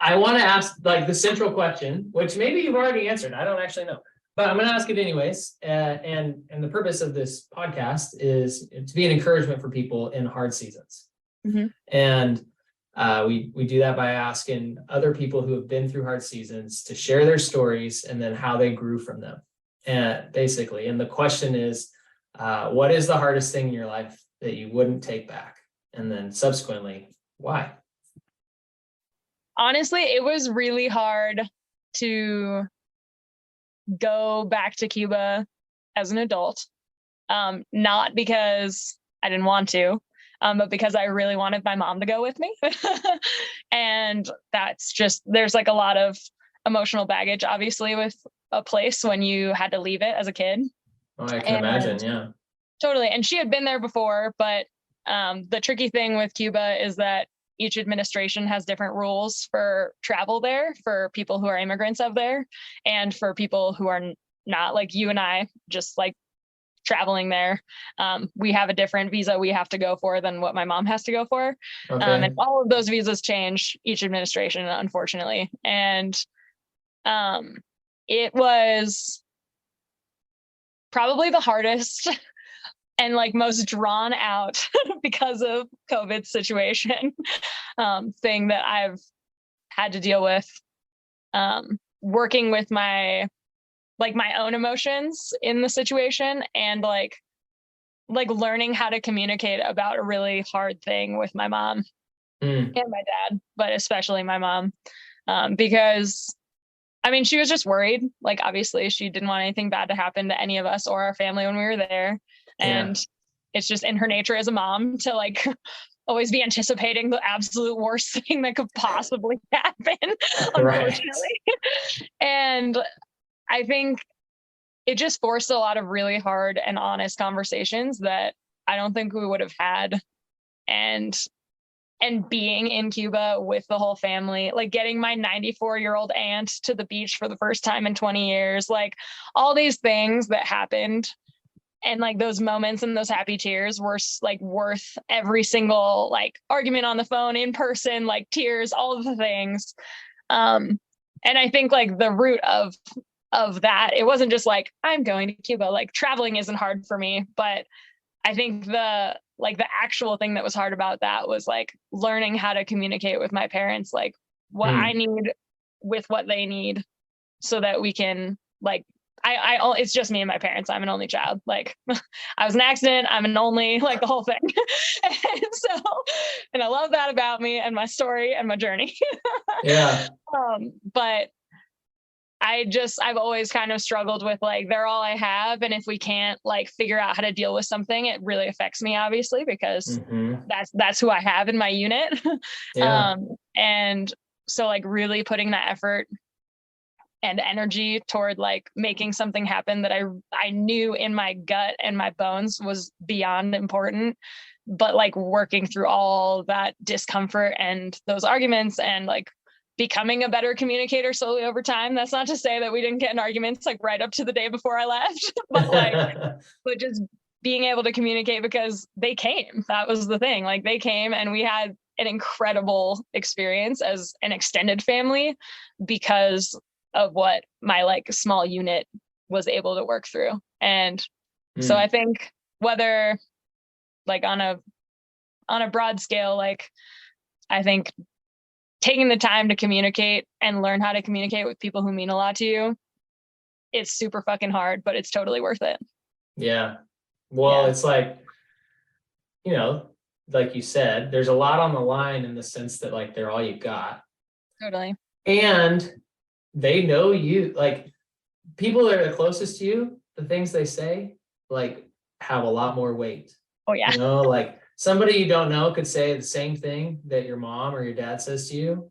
I want to ask like the central question, which maybe you've already answered. I don't actually know, but I'm going to ask it anyways. And the purpose of this podcast is to be an encouragement for people in hard seasons. Mhm. And we do that by asking other people who have been through hard seasons to share their stories and then how they grew from them. And basically, and the question is, what is the hardest thing in your life that you wouldn't take back? And then subsequently, why? Honestly, it was really hard to go back to Cuba as an adult. Not because I didn't want to, but because I really wanted my mom to go with me. And that's just, there's like a lot of emotional baggage, obviously, with a place when you had to leave it as a kid. Oh, I can imagine. And Yeah. totally. And she had been there before, but the tricky thing with Cuba is that each administration has different rules for travel there for people who are immigrants of there, and for people who are not, like you and I, just like traveling there. We have a different visa we have to go for than what my mom has to go for. And Okay. all of those visas change each administration, unfortunately. And it was probably the hardest and like most drawn out because of COVID situation thing that I've had to deal with, working with my own emotions in the situation, and like learning how to communicate about a really hard thing with my mom Mm. and my dad, but especially my mom, because I mean, she was just worried. Like, obviously, she didn't want anything bad to happen to any of us or our family when we were there. Yeah. And it's just in her nature as a mom to like always be anticipating the absolute worst thing that could possibly happen, Right. unfortunately. And I think it just forced a lot of really hard and honest conversations that I don't think we would have had. And being in Cuba with the whole family, like getting my 94-year-old aunt to the beach for the first time in 20 years, like all these things that happened, and like those moments and those happy tears were like worth every single like argument on the phone, in person, like tears, all of the things. And I think like the root of that, it wasn't just like I'm going to Cuba, like traveling isn't hard for me, but I think the actual thing that was hard about that was like learning how to communicate with my parents, like what I Mm. need with what they need, so that we can like it's just me and my parents. I'm an only child. Like I was an accident. I'm an only, like the whole thing. And I love that about me and my story and my journey. Yeah. But I've always kind of struggled with like, they're all I have. And if we can't like figure out how to deal with something, it really affects me, obviously, because that's who I have in my unit. Yeah. And so like really putting that effort and energy toward like making something happen that I knew in my gut and my bones was beyond important, but like working through all that discomfort and those arguments and like becoming a better communicator slowly over time. That's not to say that we didn't get in arguments like right up to the day before I left, but just being able to communicate because they came. That was the thing. Like they came and we had an incredible experience as an extended family because of what my like small unit was able to work through. And so I think whether like on a broad scale, like I think taking the time to communicate and learn how to communicate with people who mean a lot to you, it's super fucking hard, but it's totally worth it. Yeah. Well, it's like, like you said, there's a lot on the line in the sense that like they're all you got. Totally. And they know you, like people that are the closest to you, the things they say, like have a lot more weight. Oh yeah. Like somebody you don't know could say the same thing that your mom or your dad says to you,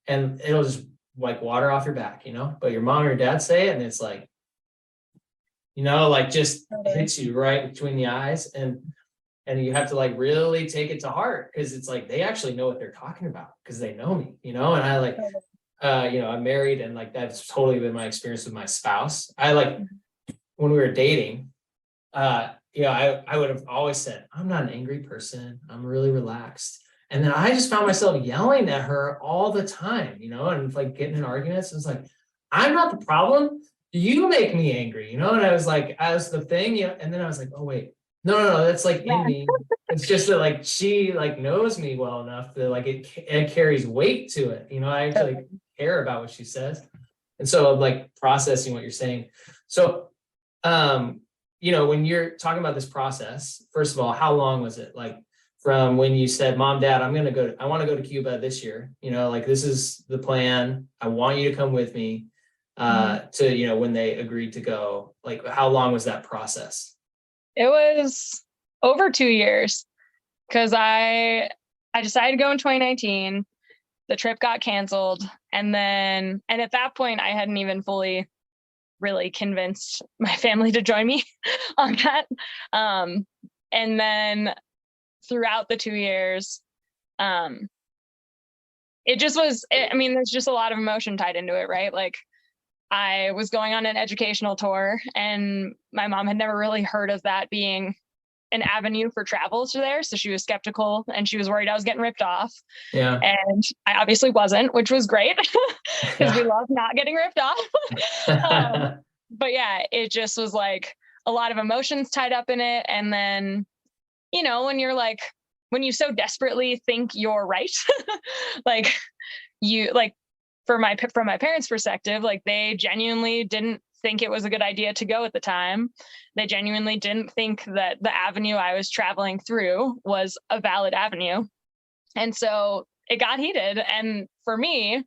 and it'll just like water off your back, but your mom or your dad say it and it's like, like just hits you right between the eyes, and you have to like really take it to heart because it's like they actually know what they're talking about because they know me, and I like I'm married and like that's totally been my experience with my spouse. I like when we were dating, I would have always said, I'm not an angry person. I'm really relaxed. And then I just found myself yelling at her all the time, and like getting in arguments. And it's like, I'm not the problem. You make me angry, and I was like, I was the thing, and then I was like, oh wait, no, that's like in me. It's just that like she like knows me well enough that like it carries weight to it. I actually care about what she says. And so like processing what you're saying. So when you're talking about this process, first of all, how long was it? Like from when you said, Mom, Dad, I want to go to Cuba this year, like this is the plan. I want you to come with me to, when they agreed to go, like how long was that process? It was over 2 years because I decided to go in 2019. The trip got canceled. And at that point, I hadn't even fully really convinced my family to join me on that. And then throughout the 2 years, it just was, there's just a lot of emotion tied into it, right? Like I was going on an educational tour and my mom had never really heard of that being an avenue for travel to there. So she was skeptical and she was worried I was getting ripped off. Yeah. And I obviously wasn't, which was great because we love not getting ripped off. But yeah, it just was like a lot of emotions tied up in it. And then, when you so desperately think you're right, like from my parents' perspective, like they genuinely didn't think it was a good idea to go at the time. They genuinely didn't think that the avenue I was traveling through was a valid avenue. And so it got heated. And for me,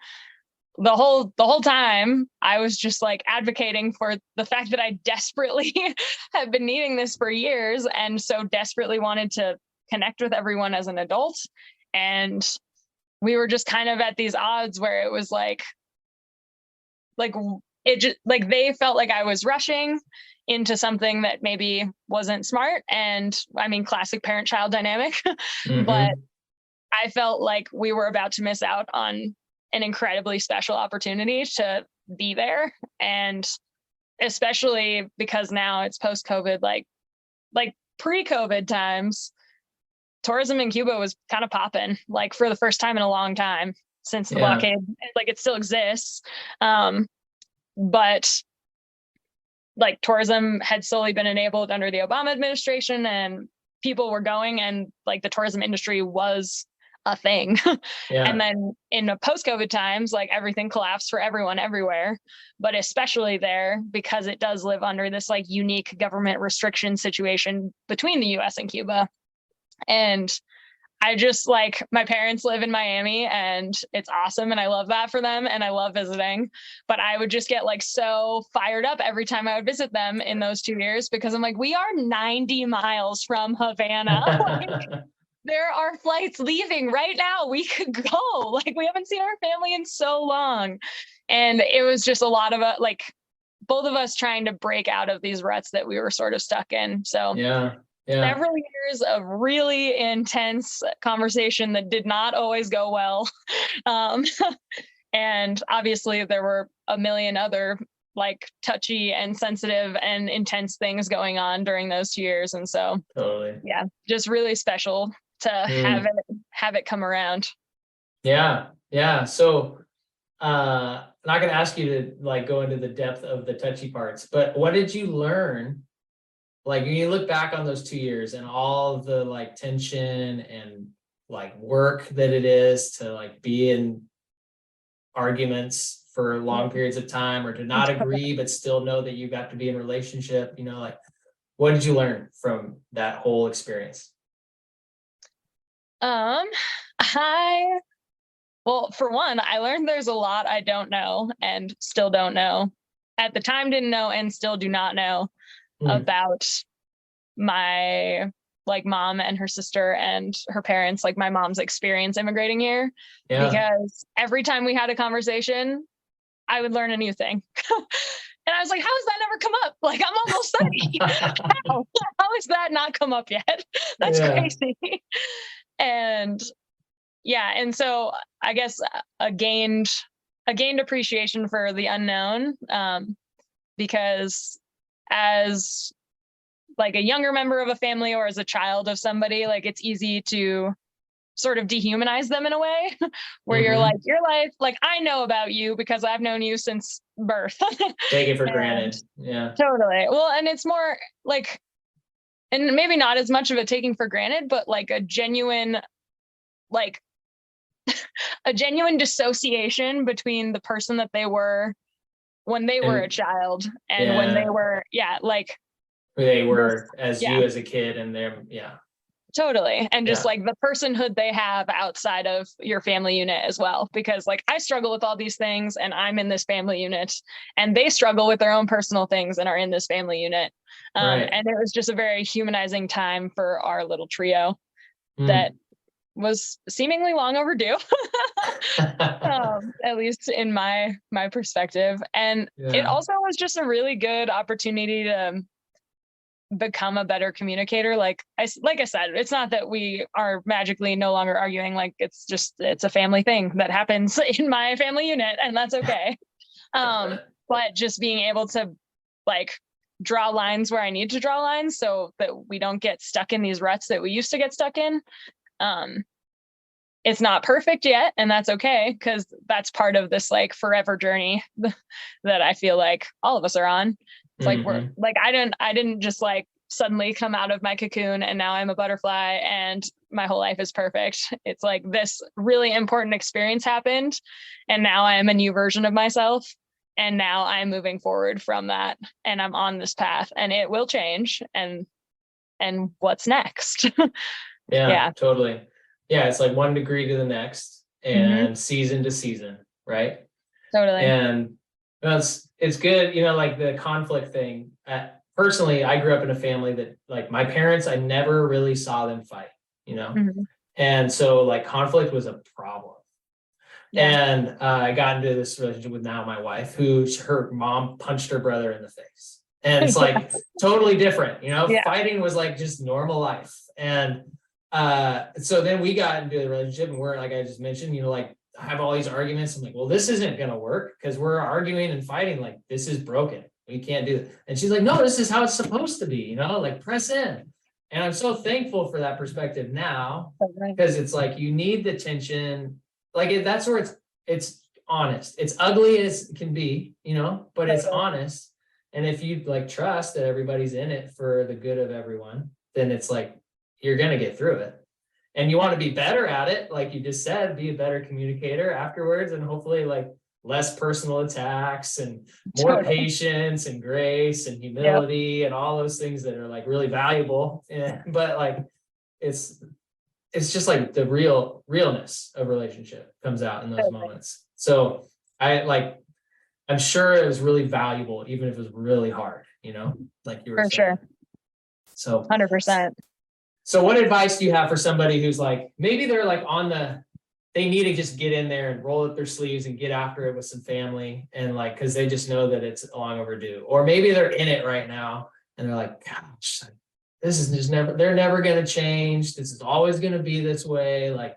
the whole time I was just like advocating for the fact that I desperately have been needing this for years and so desperately wanted to connect with everyone as an adult. And we were just kind of at these odds where it was like it just like they felt like I was rushing into something that maybe wasn't smart. And classic parent-child dynamic, but I felt like we were about to miss out on an incredibly special opportunity to be there. And especially because now it's post-COVID, like pre-COVID times, tourism in Cuba was kind of popping, like for the first time in a long time since the blockade, like it still exists. But like tourism had slowly been enabled under the Obama administration and people were going, and like the tourism industry was a thing. Yeah. And then in the post-COVID times, like everything collapsed for everyone everywhere, but especially there because it does live under this like unique government restriction situation between the US and Cuba. And I just like, my parents live in Miami and it's awesome. And I love that for them. And I love visiting, but I would just get like so fired up every time I would visit them in those 2 years, because I'm like, we are 90 miles from Havana. Like, there are flights leaving right now. We could go. Like, we haven't seen our family in so long. And it was just a lot of like both of us trying to break out of these ruts that we were sort of stuck in. So Yeah. several years of really intense conversation that did not always go well. Um, and obviously there were a million other like touchy and sensitive and intense things going on during those 2 years. And so, Totally. yeah, just really special to have it come around. Yeah. Yeah. So, I'm not going to ask you to like go into the depth of the touchy parts, but what did you learn? Like when you look back on those 2 years and all of the like tension and like work that it is to like be in arguments for long periods of time, or to not agree but still know that you got to be in relationship, you know, like what did you learn from that whole experience? Well, for one, I learned there's a lot I don't know and still don't know. At the time didn't know and still do not know about my like mom and her sister and her parents, like my mom's experience immigrating here. Yeah. Because every time we had a conversation, I would learn a new thing. And I was like, how has that never come up? Like, I'm almost 30. How has that not come up yet? That's crazy. And yeah, and so I guess a gained appreciation for the unknown, because as like a younger member of a family or as a child of somebody, like it's easy to sort of dehumanize them in a way where you're like, your life, like I know about you because I've known you since birth. Take it for granted. Yeah. Totally. Well, and it's more like, and maybe not as much of a taking for granted, but like a genuine, like a genuine dissociation between the person that they were when they were a child and when they were, like who they were as you as a kid and them. Yeah. Totally. And just like the personhood they have outside of your family unit as well. Because like I struggle with all these things and I'm in this family unit, and they struggle with their own personal things and are in this family unit. And it was just a very humanizing time for our little trio that was seemingly long overdue, at least in my perspective. And it also was just a really good opportunity to become a better communicator. Like I said, it's not that we are magically no longer arguing. Like it's a family thing that happens in my family unit, and that's okay. But just being able to like draw lines where I need to draw lines so that we don't get stuck in these ruts that we used to get stuck in. It's not perfect yet, and that's okay, because that's part of this like forever journey that I feel like all of us are on. It's like we're like I didn't just like suddenly come out of my cocoon and now I'm a butterfly and my whole life is perfect. It's like this really important experience happened, and now I am a new version of myself, and now I'm moving forward from that, and I'm on this path, and it will change. And what's next? Yeah, totally. Yeah, it's like 1 degree to the next and season to season, right? Totally. And it's good, you know, like the conflict thing. Personally, I grew up in a family that like my parents, I never really saw them fight, you know? And so like conflict was a problem. And I got into this relationship with now my wife, who her mom punched her brother in the face. And it's like totally different, you know? Fighting was like just normal life. And so then we got into the relationship, and we're, like I just mentioned, you know, like I have all these arguments. I'm like, well, this isn't going to work because we're arguing and fighting. Like, this is broken. We can't do it. And she's like, no, this is how it's supposed to be, you know, like press in. And I'm so thankful for that perspective now, because it's like, you need the tension. Like that's where it's honest. It's ugly as it can be, you know, but it's honest. And if you like trust that everybody's in it for the good of everyone, then it's like, you're going to get through it. and you want to be better at it. Like you just said, be a better communicator afterwards, and hopefully like less personal attacks and more patience and grace and humility and all those things that are like really valuable. But like, it's just like the realness of relationship comes out in those moments. So I'm sure it was really valuable, even if it was really hard, like you were saying. Sure. So 100%. So what advice do you have for somebody who's like, maybe they're like they need to just get in there and roll up their sleeves and get after it with some family, and like, cause they just know that it's long overdue. Or maybe they're in it right now and they're like, gosh, this is just they're never going to change. This is always going to be this way. Like,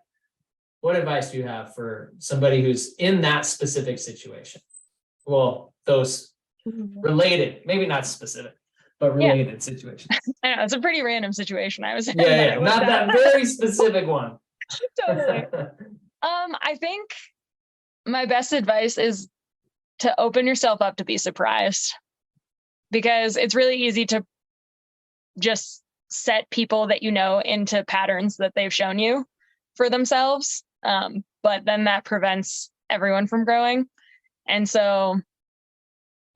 what advice do you have for somebody who's in that specific situation? Well, those related, maybe not specific, but related situations. I know, it's a pretty random situation I was in. Yeah, not that very specific one. Totally. I think my best advice is to open yourself up to be surprised, because it's really easy to just set people that into patterns that they've shown you for themselves. But then that prevents everyone from growing. And so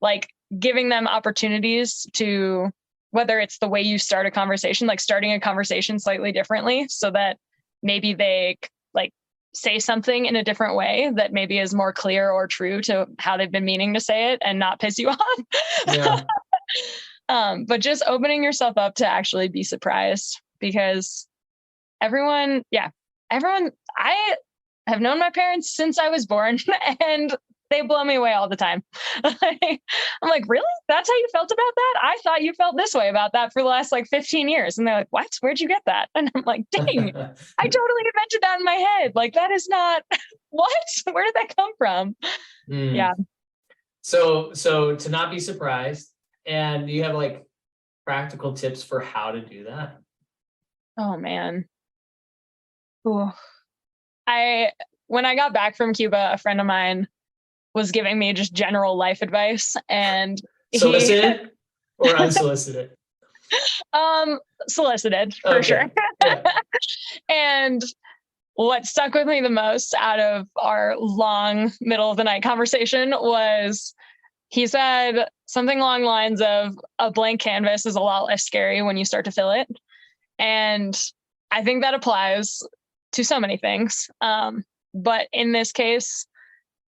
like giving them opportunities to, whether it's the way you start a conversation, like starting a conversation slightly differently so that maybe they like say something in a different way that maybe is more clear or true to how they've been meaning to say it and not piss you off. Yeah. But just opening yourself up to actually be surprised, because everyone, I have known my parents since I was born, and they blow me away all the time. I'm like, really? That's how you felt about that? I thought you felt this way about that for the last like 15 years. And they're like, what? Where'd you get that? And I'm like, dang, I totally invented that in my head. Like, that is not what? Where did that come from? Yeah. So to not be surprised, and do you have like practical tips for how to do that? Oh man. Ooh. When I got back from Cuba, a friend of mine was giving me just general life advice, and solicited or unsolicited? Solicited for sure. Yeah. And what stuck with me the most out of our long middle of the night conversation was he said something along the lines of, a blank canvas is a lot less scary when you start to fill it. And I think that applies to so many things. But in this case,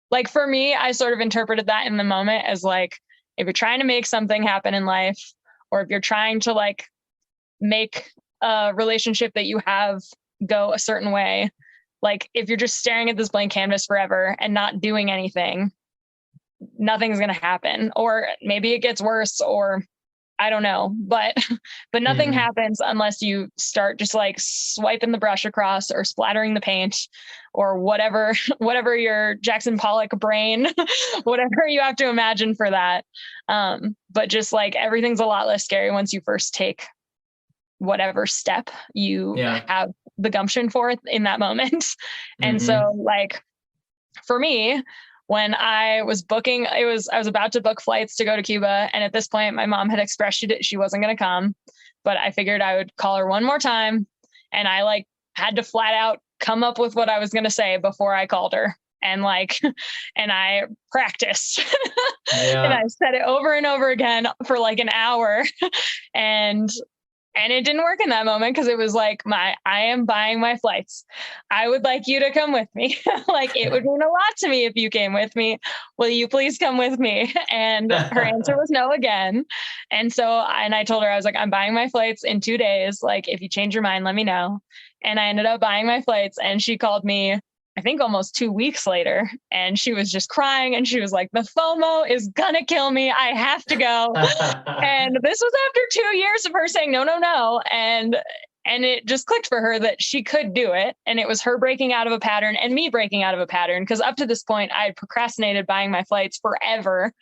like for me, I sort of interpreted that in the moment as like, if you're trying to make something happen in life, or if you're trying to like make a relationship that you have go a certain way, like if you're just staring at this blank canvas forever and not doing anything, nothing's going to happen. Or maybe it gets worse, or I don't know, but nothing happens unless you start just like swiping the brush across or splattering the paint or whatever your Jackson Pollock brain, whatever you have to imagine for that. But just like everything's a lot less scary once you first take whatever step you have the gumption for in that moment. And so like for me, when I was booking, I was about to book flights to go to Cuba. And at this point, my mom had expressed she wasn't going to come, but I figured I would call her one more time. And I like had to flat out come up with what I was going to say before I called her. And and I practiced and I said it over and over again for like an hour. And it didn't work in that moment, because it was like I am buying my flights. I would like you to come with me. Like it would mean a lot to me if you came with me. Will you please come with me? And her answer was no again. And so, I told her, I was like, I'm buying my flights in 2 days. Like if you change your mind, let me know. And I ended up buying my flights, and she called me, I think almost 2 weeks later, and she was just crying, and she was like, the FOMO is gonna kill me. I have to go. And this was after 2 years of her saying, no. And it just clicked for her that she could do it. And it was her breaking out of a pattern and me breaking out of a pattern. Because up to this point, I had procrastinated buying my flights forever,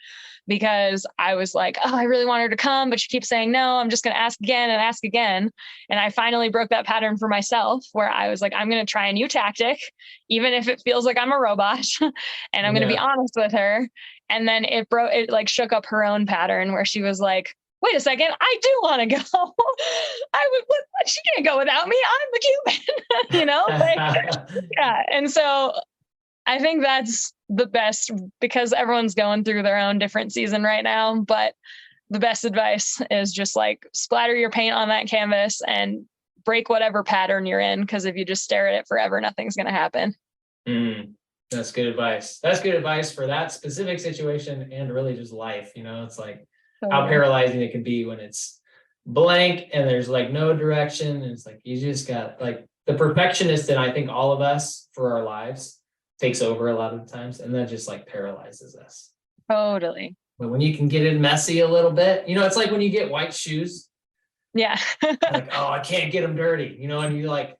because I was like, oh, I really want her to come, but she keeps saying no. I'm just going to ask again and ask again. And I finally broke that pattern for myself, where I was like, I'm going to try a new tactic, even if it feels like I'm a robot, and I'm going to be honest with her. And then it like shook up her own pattern, where she was like, wait a second, I do want to go. She can't go without me. I'm the Cuban, yeah. And so I think that's the best, because everyone's going through their own different season right now. But the best advice is just like splatter your paint on that canvas and break whatever pattern you're in. Because if you just stare at it forever, nothing's going to happen. That's good advice. That's good advice for that specific situation and really just life. It's like how paralyzing it can be when it's blank and there's like no direction. And it's like, you just got like the perfectionist, and I think all of us for our lives takes over a lot of the times, and that just like paralyzes us. Totally. But when you can get it messy a little bit, it's like when you get white shoes. Yeah. Like, oh, I can't get them dirty, and you like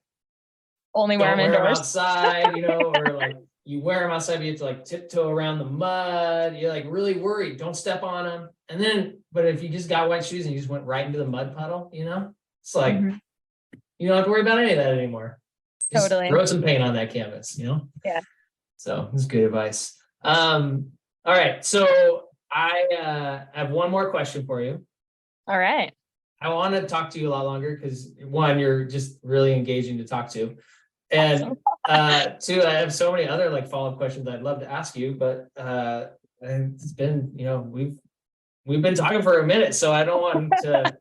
only wear them indoors outside, or like you wear them outside, but you have to like tiptoe around the mud. You're like really worried, don't step on them. And then, but if you just got white shoes and you just went right into the mud puddle, it's like, you don't have to worry about any of that anymore. Just throw some paint on that canvas, Yeah. So it's good advice. All right. So I have one more question for you. All right. I want to talk to you a lot longer because one, you're just really engaging to talk to. And two, I have so many other like follow-up questions I'd love to ask you, but it's been, we've been talking for a minute, so I don't want to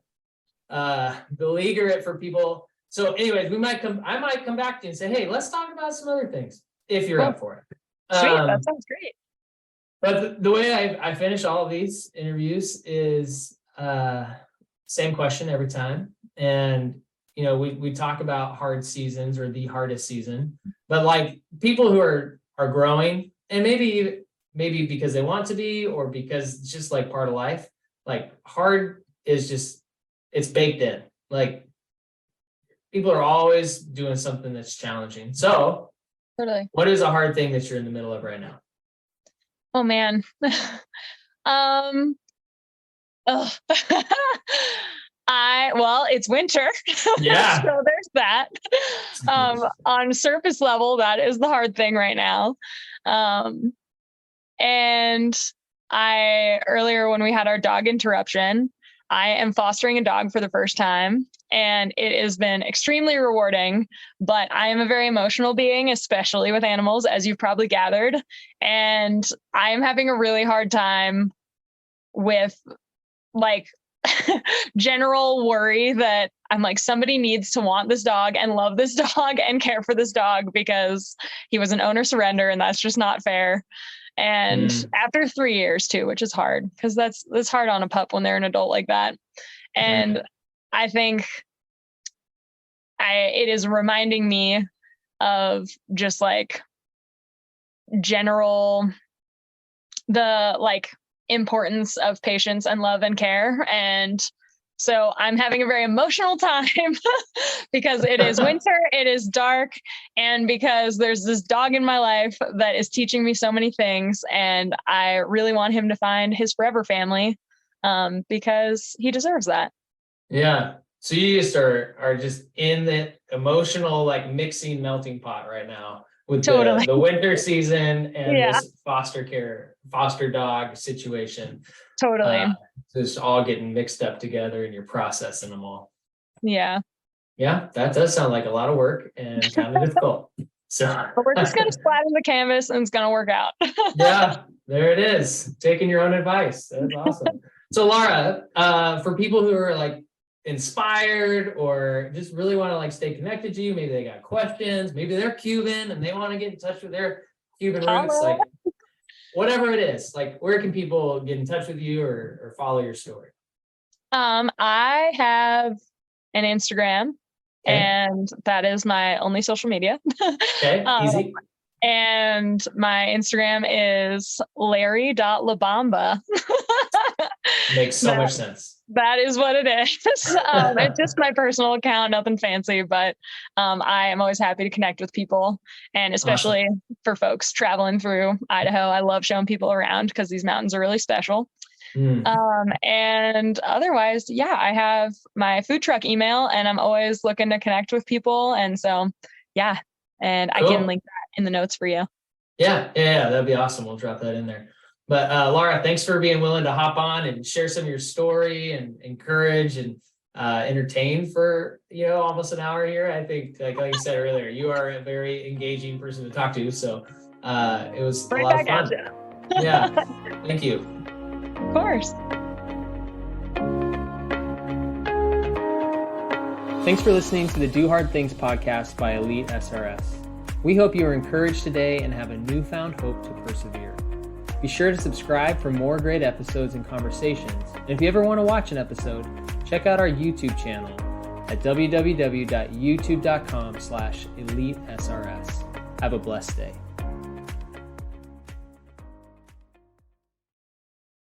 beleaguer it for people. So anyways, I might come back to you and say, hey, let's talk about some other things if you're up for it. Sweet, that sounds great. But the way I finish all of these interviews is same question every time. And we talk about hard seasons or the hardest season, but like people who are growing, and maybe because they want to be, or because it's just like part of life, like hard is just, it's baked in. Like people are always doing something that's challenging. So totally. What is a hard thing that you're in the middle of right now? Oh man. Well, it's winter. Yeah. So there's that. On surface level, that is the hard thing right now. And earlier when we had our dog interruption, I am fostering a dog for the first time, and it has been extremely rewarding, but I am a very emotional being, especially with animals, as you've probably gathered. And I am having a really hard time with like general worry that I'm like, somebody needs to want this dog and love this dog and care for this dog because he was an owner surrender, and that's just not fair. And after 3 years too, which is hard because that's hard on a pup when they're an adult like that. And I think it is reminding me of just like the like importance of patience and love and care. And so I'm having a very emotional time because it is winter, it is dark, and because there's this dog in my life that is teaching me so many things, and I really want him to find his forever family because he deserves that. Yeah. So you just are just in the emotional, like mixing melting pot right now with the winter season and this foster dog situation. Totally. Just all getting mixed up together and you're processing them all. Yeah. Yeah, that does sound like a lot of work and kind of difficult. So but we're just going to splatter the canvas and it's going to work out. Yeah, there it is. Taking your own advice. That's awesome. So Lara, for people who are like inspired or just really want to like stay connected to you, maybe they got questions, maybe they're Cuban and they want to get in touch with their Cuban roots, like whatever it is, like where can people get in touch with you or follow your story? I have an Instagram, and that is my only social media. Okay, easy. And my Instagram is larry.labamba. Makes so much sense. That is what it is. It's just my personal account, nothing fancy, but I am always happy to connect with people, and especially for folks traveling through Idaho. I love showing people around because these mountains are really special. And otherwise, I have my food truck email, and I'm always looking to connect with people. And so, and cool. I can link that in the notes for you. Yeah, that'd be awesome. We'll drop that in there. But Lara, thanks for being willing to hop on and share some of your story and encourage and entertain for, almost an hour here. I think, like you said earlier, you are a very engaging person to talk to. So it was a lot of fun. Yeah. Thank you. Of course. Thanks for listening to the Do Hard Things podcast by Elite SRS. We hope you are encouraged today and have a newfound hope to persevere. Be sure to subscribe for more great episodes and conversations. And if you ever want to watch an episode, check out our YouTube channel at www.youtube.com/EliteSRS. Have a blessed day.